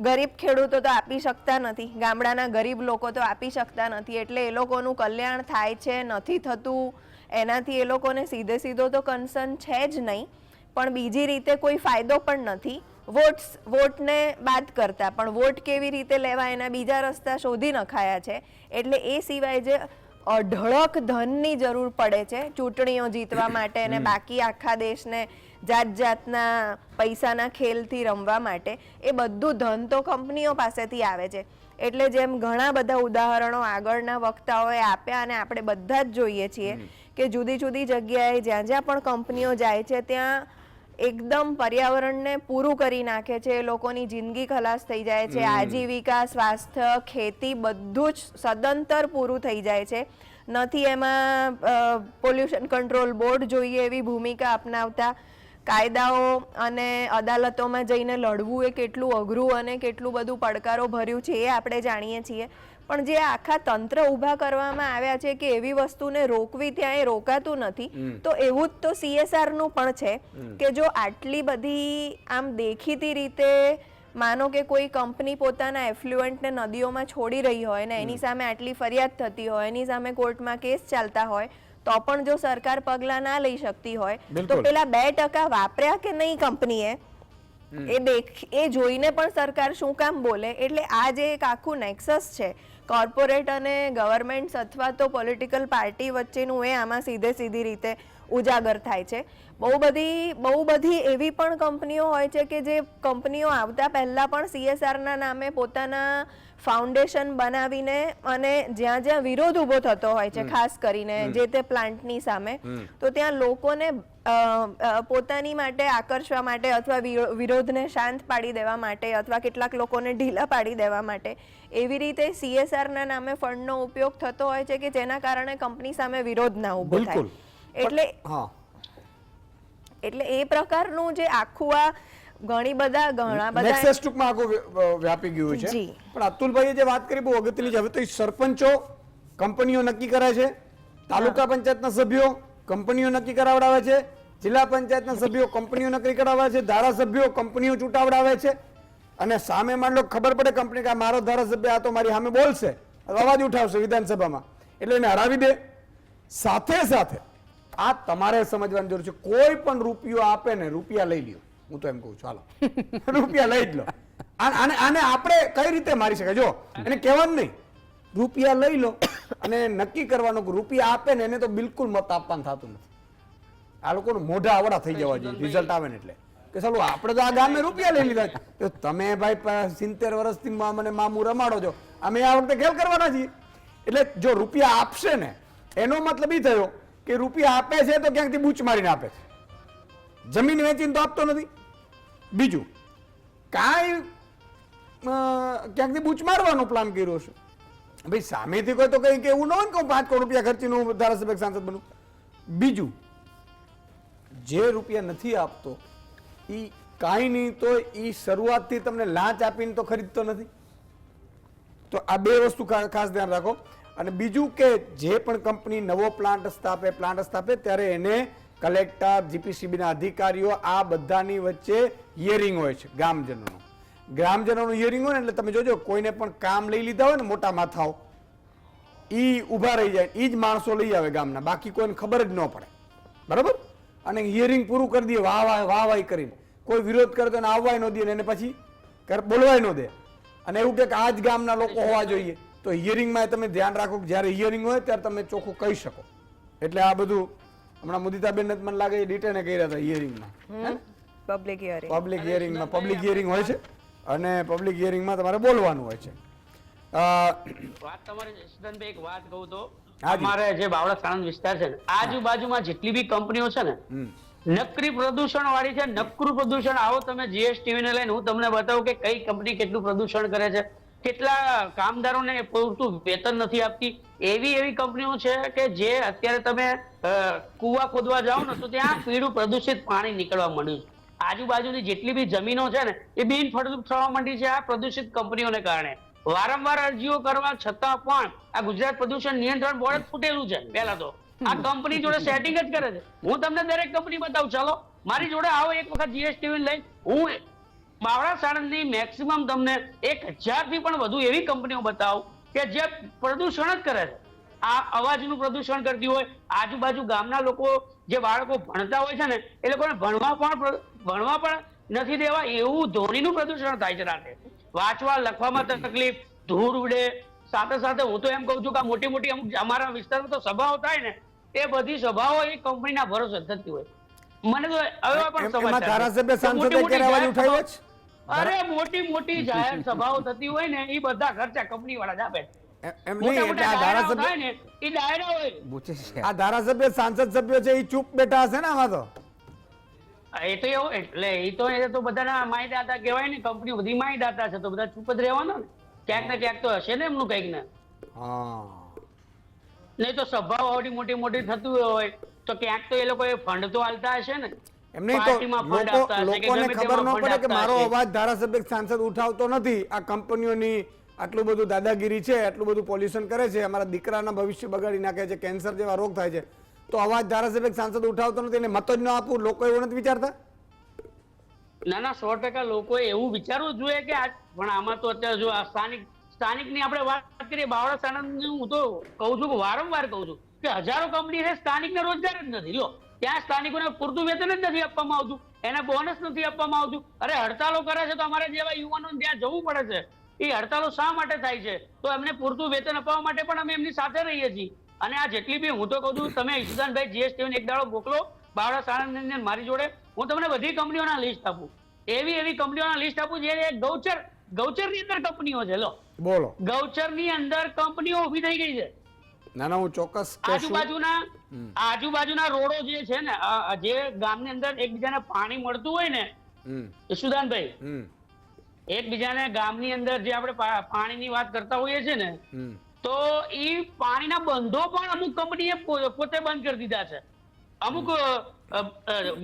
ગરીબ ખેડૂતો તો આપી શકતા નથી, ગામડાના ગરીબ લોકો તો આપી શકતા નથી, એટલે એ લોકોનું કલ્યાણ થાય છે નથી થતું એનાથી એ લોકોને સીધો તો કન્સર્ન છે જ નહીં, પણ બીજી રીતે કોઈ ફાયદો પણ નથી. વોટને બાદ કરતા પણ વોટ કેવી રીતે લેવા એના બીજા રસ્તા શોધી નખાયા છે. એટલે એ સિવાય જે અઢળક ધનની જરૂર પડે છે ચૂંટણીઓ જીતવા માટે, અને બાકી આખા દેશને જાત જાતના પૈસાના ખેલથી રમવા માટે, એ બધું ધન તો કંપનીઓ પાસેથી આવે છે. એટલે જેમ ઘણા બધા ઉદાહરણો આગળના વક્તાઓએ આપ્યા અને આપણે બધા જ જોઈએ છીએ કે જુદી જુદી જગ્યાએ જ્યાં જ્યાં પણ કંપનીઓ જાય છે ત્યાં એકદમ પર્યાવરણને પૂરું કરી નાખે છે, એ લોકોની જિંદગી ખલાસ થઈ જાય છે, આજીવિકા, સ્વાસ્થ્ય, ખેતી બધું જ સદંતર પૂરું થઈ જાય છે. નથી એમાં પોલ્યુશન કંટ્રોલ બોર્ડ જોઈએ એવી ભૂમિકા અપનાવતા. કાયદાઓ અને અદાલતોમાં જઈને લડવું એ કેટલું અઘરું અને કેટલું બધું પડકારો ભર્યું છે એ આપણે જાણીએ છીએ. પણ જે આખા તંત્ર ઊભા કરવામાં આવ્યા છે કે એવી વસ્તુને રોકવી, ત્યાં એ રોકાતું નથી. તો એવું જ તો CSR નું પણ છે કે જો આટલી બધી આમ દેખીતી રીતે માનો કે કોઈ કંપની પોતાના એફ્લુએન્ટને નદીઓમાં છોડી રહી હોય ને એની સામે આટલી ફરિયાદ થતી હોય, એની સામે કોર્ટમાં કેસ ચાલતા હોય, તો પણ જો સરકાર પગલાં ના લઈ શકતી હોય તો પેલા 2% વાપર્યા કે નહીં કંપનીએ એ જોઈને પણ સરકાર શું કામ બોલે? એટલે આ જે એક આખું નેક્સસ છે કોર્પોરેટ અને ગવર્મેન્ટ અથવા તો પોલિટિકલ પાર્ટી વચ્ચેનું, એ આમાં સીધી રીતે ઉજાગર થાય છે. બહુ બધી એવી પણ કંપનીઓ હોય છે કે જે કંપનીઓ આવતા પહેલા પણ CSR ના નામે પોતાના ફાઉન્ડેશન બનાવીને અને જ્યાં જ્યાં વિરોધ ઉભો થતો હોય છે ખાસ કરીને જે તે પ્લાન્ટની સામે, તો ત્યાં લોકોને પોતાની માટે આકર્ષવા માટે અથવા વિરોધને શાંત પાડી દેવા માટે અથવા કેટલાક લોકોને ઢીલા પાડી દેવા માટે એવી રીતે CSR ના નામે ફંડનો ઉપયોગ થતો હોય છે કે જેના કારણે કંપની સામે વિરોધ ના ઉભો થાય. એટલે એ પ્રકારનું જે આખું આ ઘણા બધા નેક્સસ ટૂંકમાં આખું વ્યાપી ગયું છે. પણ અતુલભાઈએ જે વાત કરી બહુ અગત્યની છે. હવે તો સરપંચો કંપનીઓ નક્કી કરે છે, તાલુકા પંચાયતના સભ્યો કંપનીઓ નક્કી કરાવડાવે છે, જિલ્લા પંચાયતના સભ્યો કંપનીઓ નક્કી કરાવે છે, ધારાસભ્યો કંપનીઓ ચૂંટાવડાવે છે, અને સામે માન લો ખબર પડે કંપની કે મારો ધારાસભ્ય આ તો મારી સામે બોલશે, અવાજ ઉઠાવશે વિધાનસભામાં, એટલે એને હરાવી દે. સાથે સાથે આ તમારે સમજવાની જરૂર છે, કોઈ પણ રૂપિયો આપે ને રૂપિયા લઈ લ્યો. હું તો એમ કહું છું હાલો રૂપિયા લઈ જ લો. આને આપણે કઈ રીતે મારી શકાય? જો એને કહેવાનું નહીં, રૂપિયા લઈ લો અને નક્કી કરવાનું કે રૂપિયા આપે ને એને તો બિલકુલ મત આપવાનું થતું નથી. આ લોકોનું મોઢા આવડા થઈ જવા જોઈએ રિઝલ્ટ આવે ને એટલે કે ચાલો આપણે તો આ ગામે રૂપિયા લઈ લીધા, તો તમે ભાઈ 70 વર્ષથી મને મામું રમાડો છો, અમે આ વખતે ખેલ કરવાના છીએ. એટલે જો રૂપિયા આપશે ને એનો મતલબ એ થયો કે રૂપિયા આપે છે તો ક્યાંકથી બૂચ મારીને આપે છે, જમીન વેચીને તો આપતો નથી. બીજું કાંઈ ક્યાંકથી બૂચ મારવાનો પ્લાન કર્યો છે. ભાઈ સામેથી કોઈ તો કઈ કે એવું ન હોય ને કે 5 કરોડ રૂપિયા ખર્ચીને હું ધારાસભ્ય સાંસદ બનું. બીજું જે રૂપિયા નથી આપતો એ કાંઈ નહીં તો એ શરૂઆતથી તમને લાંચ આપીને તો ખરીદતો નથી. તો આ બે વસ્તુ ખાસ ધ્યાન રાખો. અને બીજું કે જે પણ કંપની નવો પ્લાન્ટ સ્થાપે ત્યારે એને કલેક્ટર, GPCB ના અધિકારીઓ આ બધાની વચ્ચે હિયરિંગ હોય છે. ગ્રામજનોનું હિયરિંગ હોય ને એટલે તમે જોજો કોઈને પણ કામ લઈ લીધા હોય ને મોટા માથાઓ ઈ ઊભા રહી જાય, ઈ જ માણસો લઈ આવે ગામના, બાકી કોઈને ખબર જ ન પડે. બરાબર? અને હિયરિંગ પૂરું કરી દે વાહ કરીને, કોઈ વિરોધ કરે તો એને આવવાય ન દે, એને પછી બોલવાય ન દે, અને એવું કે આ જ ગામના લોકો હોવા જોઈએ. તો હિયરિંગમાં તમે ધ્યાન રાખો કે જ્યારે હિયરિંગ હોય ત્યારે તમે ચોખ્ખું કહી શકો. એટલે આ બધું હમણાં મુદિતાબેન મને લાગે ડિટેને કર્યા હતા હિયરિંગમાં, પબ્લિક હિયરિંગ હોય છે અને પબ્લિક હિયરિંગમાં તમારે બોલવાનું હોય છે. વાત તમારે જસદનભાઈ એક વાત કહું તો અમારે જે બાવળા સાણંદ વિસ્તાર છે ને આજુબાજુમાં જેટલી બી કંપનીઓ છે ને નકરી પ્રદૂષણ વાળી છે, નકરું પ્રદૂષણ. આવો તમે GSTV ને લઈને હું તમને બતાવું કે કઈ કંપની કેટલું પ્રદૂષણ કરે છે, કેટલા કામદારોને પૂરતું વેતન નથી આપતી. એવી કંપનીઓ છે કે જે અત્યારે તમે કુવા ખોદવા જાઓ ને તો ત્યાં પીળું પ્રદૂષિત પાણી નીકળવા માંડ્યું છે. આજુબાજુની જેટલી બી જમીનો છે ને એ બિનફળદ્રુપ થવા માંડી છે આ પ્રદૂષિત કંપનીઓને કારણે. વારંવાર અરજીઓ કરવા છતાં પણ આ ગુજરાત પ્રદૂષણ નિયંત્રણ બોર્ડ ફૂટેલું છે. પહેલા તો આ કંપની જોડે સેટિંગ જ કરે છે. હું તમને દરેક કંપની બતાવું, ચાલો મારી જોડે આવો એક વખત GSTV લઈ. હું બાવળા સાણંદની મેક્સિમમ તમને 1000 થી પણ વધુ એવી કંપનીઓ બતાવું કે જે પ્રદૂષણ જ કરે છે. આ અવાજનું પ્રદૂષણ કરતી હોય, આજુબાજુ ગામના લોકો જે બાળકો ભણતા હોય છે ને એ લોકોને ભણવા પણ નથી દેવા એવું ધ્વનિનું પ્રદૂષણ થાય છે. રાતે વાંચવા લખવામાં તકલીફ, ધૂળ ઉડે. સાથે સાથે હું તો એમ કહું છું કે મોટી મોટી અમુક અમારા વિસ્તારમાં તો સભાઓ થાય ને એ બધી સભાઓ એ કંપનીના ભરોસે થતી હોય. મને તો હવે પણ ધારાસભ્ય સાંસદે અવાજ ઉઠાવ્યો છે. અરે મોટી જાહેર સભાઓ થતી હોય ને એ બધા ખર્ચા કંપની વાળા જ આપે. આ ધારાસભ્ય સાંસદ સભ્યો છે એ ચૂપ બેઠા હશે ને આમાં તો. એ તો એવું એટલે એ તો બધાના માહિદાતા કહેવાય ને, કંપની બધી માહિદાતા છે તો બધા ચૂપ જ રહેવાના ને. ક્યાંક ને ક્યાંક તો હશે ને એમનું કઈક ને. નહીં તો સભાઓ આવડી મોટી થતું હોય તો ક્યાંક તો એ લોકો ફંડ તો હાલતા હશે ને. એમને તો લોકોને ખબર ન પડે કે મારો અવાજ ધારાસભ્ય સાંસદ ઉઠાવતો નથી, આ કંપનીઓની આટલું બધું દાદાગીરી છે, આટલું બધું પોલ્યુશન કરે છે, અમારા દીકરાના ભવિષ્ય બગાડી નાખે છે, કેન્સર જેવા રોગ થાય છે, તો અવાજ ધારાસભ્ય સાંસદ ઉઠાવતો નથી એને મત જ ન આપવું. લોકો એવું નથી વિચારતા? ના 100% લોકોએ એવું વિચારવું જોઈએ કે પણ આમાં તો અત્યારે જો આ સ્થાનિકની આપણે વાત કરીએ, બાવળા સાણંદની હું તો કહું છું કે વારંવાર કહું છું કે હજારો કંપની છે, સ્થાનિકને રોજગાર જ નથી. લો ત્યાં સ્થાનિકોને પૂરતું વેતન જ નથી આપવામાં આવતું, એને બોનસ નથી આપવામાં આવતું. અરે હડતાલો કરે છે તો અમારા જેવા યુવાનોને ત્યાં જવું પડે છે. એ હડતાલો શા માટે થાય છે? તો એમને પૂરતું વેતન અપાવવા માટે પણ અમે એમની સાથે રહીએ છીએ. અને આ જેટલી બી હું તો કહું છું તમે ઈશુદાનભાઈ જીએસટી એક દાડો મોકલો બાવળા સાણંદની અંદર મારી જોડે, હું તમને બધી કંપનીઓના લિસ્ટ આપું, એવી કંપનીઓના લિસ્ટ આપું જે ગૌચરની અંદર કંપનીઓ છે. લો બોલો. ગૌચરની અંદર કંપનીઓ ઊભી થઈ ગઈ છે. ના ના, હું ચોક્કસ કહેશું. આજુબાજુના રોડો જે છે ને જે ગામની અંદર એકબીજાને પાણી મળતું હોય ને ઈશુદાનભાઈ, એકબીજાને ગામની અંદર જે આપણે પાણીની વાત કરતા હોઈએ છીએ ને, તો એ પાણીના બંધો પણ અમુક કંપનીએ પોતે બંધ કરી દીધા છે. અમુક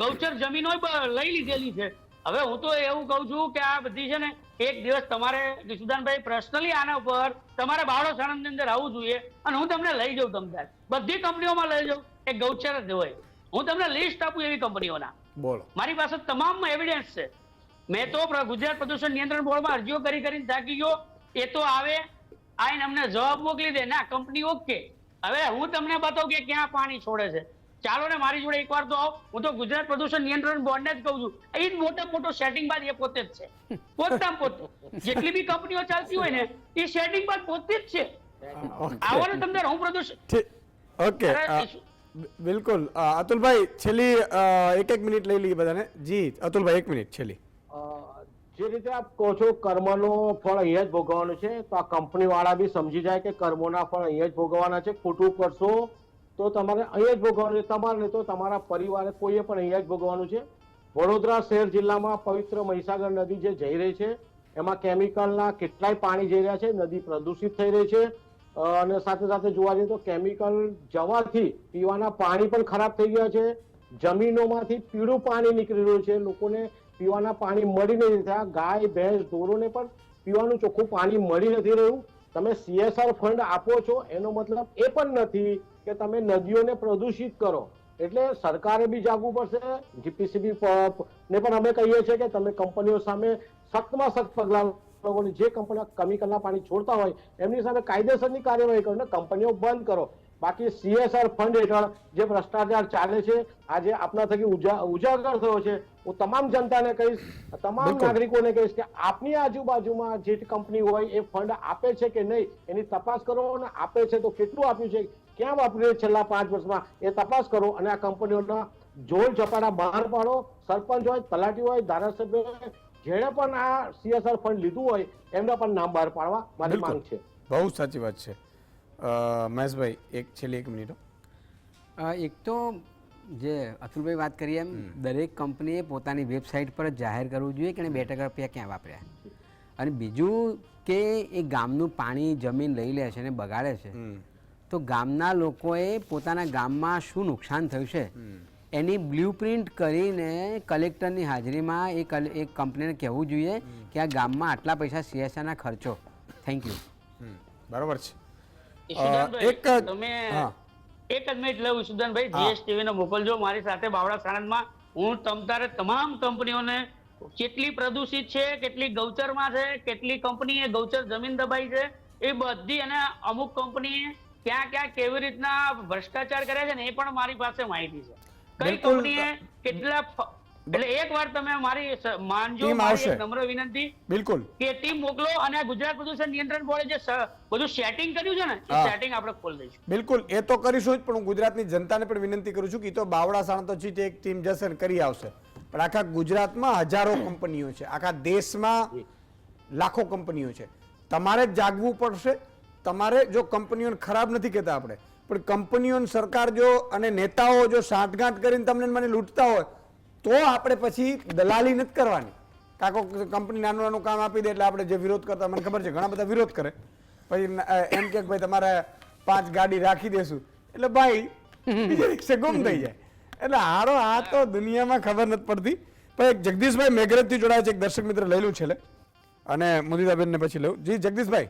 ગૌચર જમીનો લઈ લીધેલી છે. હવે હું તો એવું કહું છું કે આ બધી છે ને એક દિવસ તમારે ઈશુદાનભાઈ પર્સનલી આના ઉપર તમારે બાવળા સાણંદની અંદર આવવું જોઈએ અને હું તમને લઈ જાઉં. તમને બધી કંપનીઓમાં લઈ જાઉં, એક ગૌચર જ હોય. હું તમને લિસ્ટ આપું એવી કંપનીઓના. બોલો. મારી પાસે તમામ એવિડન્સ છે. મેં તો ગુજરાત પ્રદૂષણ નિયંત્રણ બોર્ડમાં અરજીઓ કરીને થાકી ગયો. એ તો આવે આઈને અમને જવાબ મોકલી દે ના કંપની ઓકે. હવે હું તમને બતાવું કે ક્યાં પાણી છોડે છે. ચાલો ને મારી જોડે એકવાર તો આવો. હું તો ગુજરાત પ્રદૂષણ નિયંત્રણ બોર્ડને જ કહું છું, એ જ મોટો સેટિંગ બાદ એ પોતે જ છે. પોતે જેટલી બી કંપનીઓ ચાલતી હોય ને એ સેટિંગ બાદ પોતે જ છે. આવો ને તમને હું પ્રદૂષણ. ઓકે, બિલકુલ. અતુલભાઈ છેલ્લી એક મિનિટ લઈ લઈએ બધાને. જી અતુલભાઈ, 1 મિનિટ છેલ્લી. જે રીતે આપ કહો છો કર્મનો ફળ અહીંયા જ ભોગવવાનું છે, તો આ કંપની વાળા બી સમજી જાય કે કર્મોના ફળ અહીંયા જ ભોગવવાના છે. ખોટું કરશો તો તમારે અહીંયા જ ભોગવવાનું છે, તમારે નહીં તો તમારા પરિવારે કોઈએ પણ અહીંયા જ ભોગવવાનું છે. વડોદરા શહેર જિલ્લામાં પવિત્ર મહીસાગર નદી જે જઈ રહી છે એમાં કેમિકલના કેટલાય પાણી જઈ રહ્યા છે, નદી પ્રદૂષિત થઈ રહી છે. અને સાથે સાથે જોવા જઈએ તો કેમિકલ જવાથી પીવાના પાણી પણ ખરાબ થઈ ગયા છે. જમીનોમાંથી પીળું પાણી નીકળી રહ્યું છે. લોકોને પીવાના પાણી મળી નથી રહ્યા. ગાય ભેંસ ઢોરોને પણ પીવાનું ચોખ્ખું પાણી મળી નથી રહ્યું. તમે CSR ફંડ આપો છો એનો મતલબ એ પણ નથી કે તમે નદીઓને પ્રદૂષિત કરો. એટલે સરકારે બી જાગવું પડશે. જીપીસીબી ને પણ અમે કહીએ છીએ કે તમે કંપનીઓ સામે સખ્તમાં સખ્ત પગલાં, જે કંપનીઓ કેમિકલના પાણી છોડતા હોય એમની સામે કાયદેસરની કાર્યવાહી કરો ને કંપનીઓ બંધ કરો. બાકી CSR ફંડ હેઠળ જે ભ્રષ્ટાચાર ચાલે છે આજે આપના થકી ઉજાગર થયો છે. હું તમામ જનતાને કહીશ, તમામ નાગરિકોને કહીશ કે આપની આજુબાજુમાં જે કંપની હોય એ ફંડ આપે છે કે નહીં એની તપાસ કરો, અને આપે છે તો કેટલું આપ્યું છે, ક્યાં વાપર્યું છે છેલ્લા 5 વર્ષમાં એ તપાસ કરો અને આ કંપનીઓના જોર ઝપાટા બહાર પાડો. સરપંચ હોય, તલાટી હોય, ધારાસભ્ય હોય, જેણે પણ આ CSR ફંડ લીધું હોય એમના પણ નામ બહાર પાડવા મારી માંગ છે. બહુ સાચી વાત છે. મહેશભાઈ છેલ્લી 1 મિનિટ. એક તો જે અતુલભાઈ વાત કરી એમ દરેક કંપનીએ પોતાની વેબસાઇટ પર જ જાહેર કરવું જોઈએ કે 2% રૂપિયા ક્યાં વાપર્યા. અને બીજું કે એ ગામનું પાણી જમીન લઈ લે છે અને બગાડે છે, તો ગામના લોકોએ પોતાના ગામમાં શું નુકસાન થયું છે એની બ્લુપ્રિન્ટ કરીને કલેક્ટરની હાજરીમાં એ કંપનીને કહેવું જોઈએ કે આ ગામમાં આટલા પૈસા CSRના ખર્ચો. Thank you. બરાબર છે. એક જ મિનિટ લઉં ઈશુદાનભાઈ, જીએસટીવી ને મોકલજો મારી સાથે બાવળા સાણંદમાં. હું તમામ કંપનીઓને કેટલી પ્રદૂષિત છે, કેટલી ગૌચરમાં છે, કેટલી કંપનીએ ગૌચર જમીન દબાઈ છે એ બધી, અને અમુક કંપનીએ ક્યાં ક્યાં કેવી રીતના ભ્રષ્ટાચાર કર્યા છે ને એ પણ મારી પાસે માહિતી છે. કઈ કંપનીએ કેટલા, એટલે એકવાર તમે મારી માનજો, મારી નમ્ર વિનંતી બિલકુલ કે ટીમ મોકલો અને ગુજરાત પ્રદૂષણ નિયંત્રણ બોર્ડે જે બધું સેટિંગ કર્યું છે ને એ સેટિંગ આપણે ખોલી દઈશું. બિલકુલ, એ તો કરીશું જ. પણ હું ગુજરાતની જનતાને પણ વિનંતી કરું છું કે તો બાવળા સાણંદ તો છે એક ટીમ જશે કરી આવશે, પણ આખા ગુજરાતમાં હજારો કંપનીઓ છે, આખા દેશમાં લાખો કંપનીઓ છે. તમારે જાગવું પડશે. તમારે જો કંપનીઓને ખરાબ નથી કહેતા આપણે, પણ કંપનીઓ સરકાર જો અને નેતાઓ જો સાંઠગાંઠ કરીને તમને મને લૂંટતા હોય તો આપણે પછી દલાલી નથી કરવાની. કાકો કંપની નાનું નાનું કામ આપી દે એટલે આપણે જે વિરોધ કરતા, મને ખબર છે ઘણા બધા વિરોધ કરે, પછી એમ કે ભાઈ તમારે 5 ગાડી રાખી દેશું એટલે ભાઈ બીજા રિક્ષે ગુમ થઈ જાય. એટલે હારો આ તો દુનિયામાં ખબર નથી પડતી. પણ એક જગદીશભાઈ મેઘરજથી જોડાયા છે, એક દર્શક મિત્ર લઈ લઉં છેલ્લે અને મુદિતાબેન ને પછી લઉં. જી જગદીશભાઈ.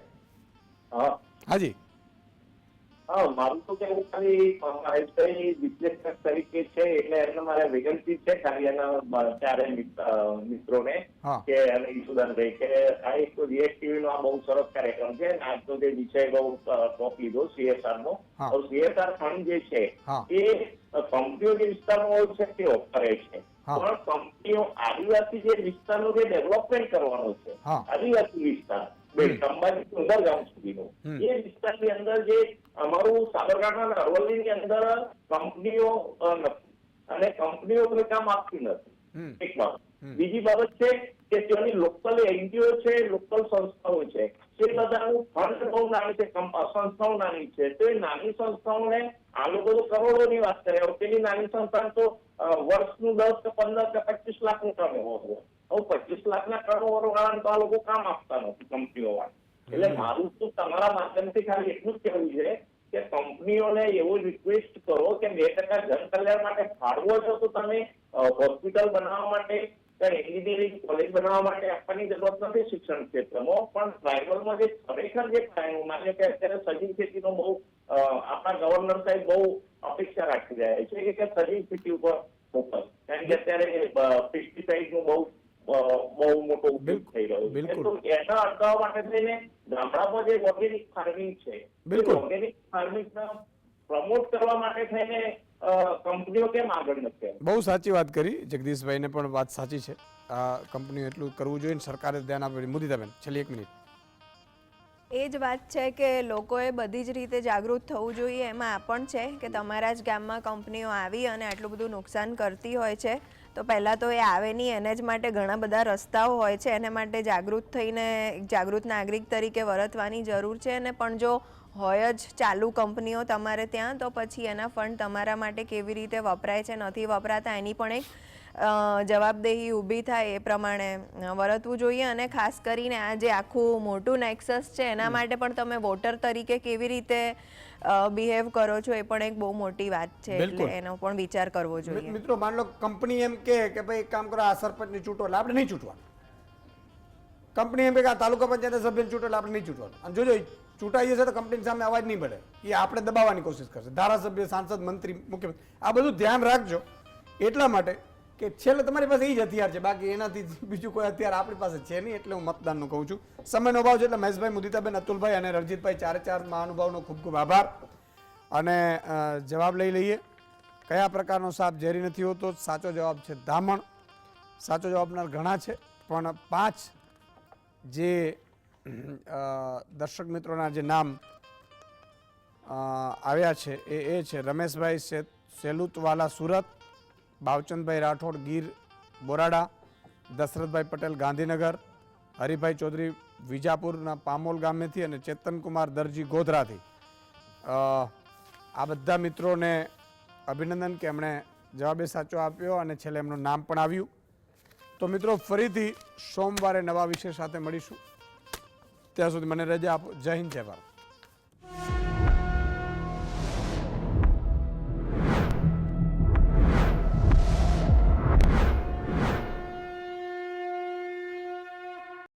હાજી. મારું તો કેવું ખાલી વિશ્લેષક તરીકે છે એટલે એમને મારે વિનંતી છે ખાલી એના ચારે મિત્રોને કે અને ઈશુદાનભાઈ કે આ એક તો જીએસટીવી નો આ બહુ સરસ કાર્યક્રમ છે. આજનો જે વિષય બહુ ટોપ લીધો CSR નો. CSR ફંડ જે છે એ કંપનીઓ જે વિસ્તારમાં હોય છે તે કરે છે, પણ કંપનીઓ આદિવાસી જે વિસ્તારનો જે ડેવલપમેન્ટ કરવાનો છે, આદિવાસી વિસ્તાર અંબાજી ઉંદરગામ સુધીનો એ વિસ્તારની અંદર જે અમારું સાબરકાંઠા અને અરવલ્લીની અંદર કંપનીઓ નથી અને કંપનીઓ કોઈ કામ આપતી નથી. એક બાબત. બીજી બાબત છે કે ત્યાંની લોકલ એનજીઓ છે, લોકલ સંસ્થાઓ છે, એ બધાનું ફંડ બહુ નાની છે, સંસ્થાઓ નાની છે. તો એ નાની સંસ્થાઓને આ લોકો તો કરોડોની વાત કરે, પેલી નાની સંસ્થા તો વર્ષનું 10 કે 15 કે 25 લાખનું ટર્નઓવર હોય. હવે 25 લાખના ટર્નઓવર વાળાને તો આ લોકો કામ આપતા નથી, કંપનીઓ વાળા. એટલે મારું તો તમારા માધ્યમથી ખાલી એટલું જ કહેવું છે કે કંપનીઓને એવો રિક્વેસ્ટ કરો કે 2% જનકલ્યાણ માટે ફાળવો છો તો તમે હોસ્પિટલ બનાવવા માટે, એન્જિનિયરિંગ કોલેજ બનાવવા માટે આપવાની જરૂરત નથી શિક્ષણ ક્ષેત્રમાં, પણ ટ્રાઇબલમાં જે ખરેખર જે માન્ય કે અત્યારે સજીવ ખેતીનો બહુ આપણા ગવર્નર સાહેબ બહુ અપેક્ષા રાખી રહ્યા છે કે સજીવ ખેતી ઉપર ફોકસ, કારણ કે અત્યારે પેસ્ટિસાઇડનું બહુ મોટો ઉપયોગ થઈ રહ્યો છે. તો એના અટકાવવા માટે થઈને ગામડામાં જે ઓર્ગેનિક ફાર્મિંગ છે, ઓર્ગેનિક ફાર્મિંગ પ્રમોટ કરવા માટે થઈને કંપનીઓ કેમ આગળ નથી? બહુ સાચી વાત કરી જગદીશભાઈને, પણ વાત સાચી છે. આ કંપનીઓ એટલું કરવું જોઈએ, સરકારે ધ્યાન આપવું. મુદિતાબેન, છેલ્લી 1 મિનિટ. એ જ વાત છે કે લોકોએ બધી જ રીતે જાગૃત થવું જોઈએ. એમાં આ પણ છે કે તમારા જ ગામમાં કંપનીઓ આવી અને આટલું બધું નુકસાન કરતી હોય છે તો પહેલાં તો એ આવે નહીં, એને જ માટે ઘણા બધા રસ્તાઓ હોય છે. એને માટે જાગૃત થઈને જાગૃત નાગરિક તરીકે વર્તવાની જરૂર છે. અને પણ જો હોય જ ચાલુ કંપનીઓ તમારે ત્યાં, તો પછી એના ફંડ તમારા માટે કેવી રીતે વપરાય છે, નથી વપરાતા, એની પણ એક જવાબદેહી ઊભી થાય એ પ્રમાણે વર્તવું જોઈએ. અને ખાસ કરીને આ જે આખું મોટું નેક્સસ છે એના માટે પણ તમે વોટર તરીકે કેવી રીતે બિહેવ કરો છો એ પણ એક બહુ મોટી વાત છે, એટલે એનો પણ વિચાર કરવો જોઈએ. મિત્રો, માન લો કંપની એમ કે ભાઈ એક કામ કરો, આ સરપંચને ચૂંટો, એટલે આપણે નહીં ચૂંટવાનું. કંપની એમ કે આ તાલુકા પંચાયત સભ્યને ચૂંટો, એટલે આપણે નહીં ચૂંટવાનું. અને જોજો ચૂંટાઈએ છે તો કંપની સામે અવાજ નહીં પડે, એ આપણે દબાવવાની કોશિશ કરશે. ધારાસભ્ય, સાંસદ, મંત્રી, મુખ્યમંત્રી, આ બધું ધ્યાન રાખજો. એટલા માટે કે છેલ્લે તમારી પાસે એ જ હથિયાર છે, બાકી એનાથી બીજું કોઈ હથિયાર આપણી પાસે છે નહીં. એટલે હું મતદાનનું કહું છું. સમયનો અભાવ છે એટલે મહેશભાઈ, મુદિતાબેન, અતુલભાઈ અને રણજીતભાઈ, 4 મહાનુભાવનો ખૂબ ખૂબ આભાર. અને જવાબ લઈ લઈએ. કયા પ્રકારનો સાપ ઝેરી નથી હોતો? સાચો જવાબ છે ધામણ. સાચો જવાબનાર ઘણા છે, પણ 5 જે દર્શક મિત્રોના જે નામ આવ્યા છે એ છે રમેશભાઈ સેલુતવાલા સુરત, ભાવચંદભાઈ રાઠોડ ગીર બોરાડા, દશરથભાઈ પટેલ ગાંધીનગર, હરિભાઈ ચૌધરી વિજાપુરના પામોલ ગામેથી અને ચેતનકુમાર દરજી ગોધરાથી. આ બધા મિત્રોને અભિનંદન કે એમણે જવાબે સાચો આપ્યો અને છેલ્લે એમનું નામ પણ આવ્યું. તો મિત્રો, ફરીથી સોમવારે નવા વિષય સાથે મળીશું. ત્યાં સુધી મને રજા આપો. જય હિન્દ, જય ભારત.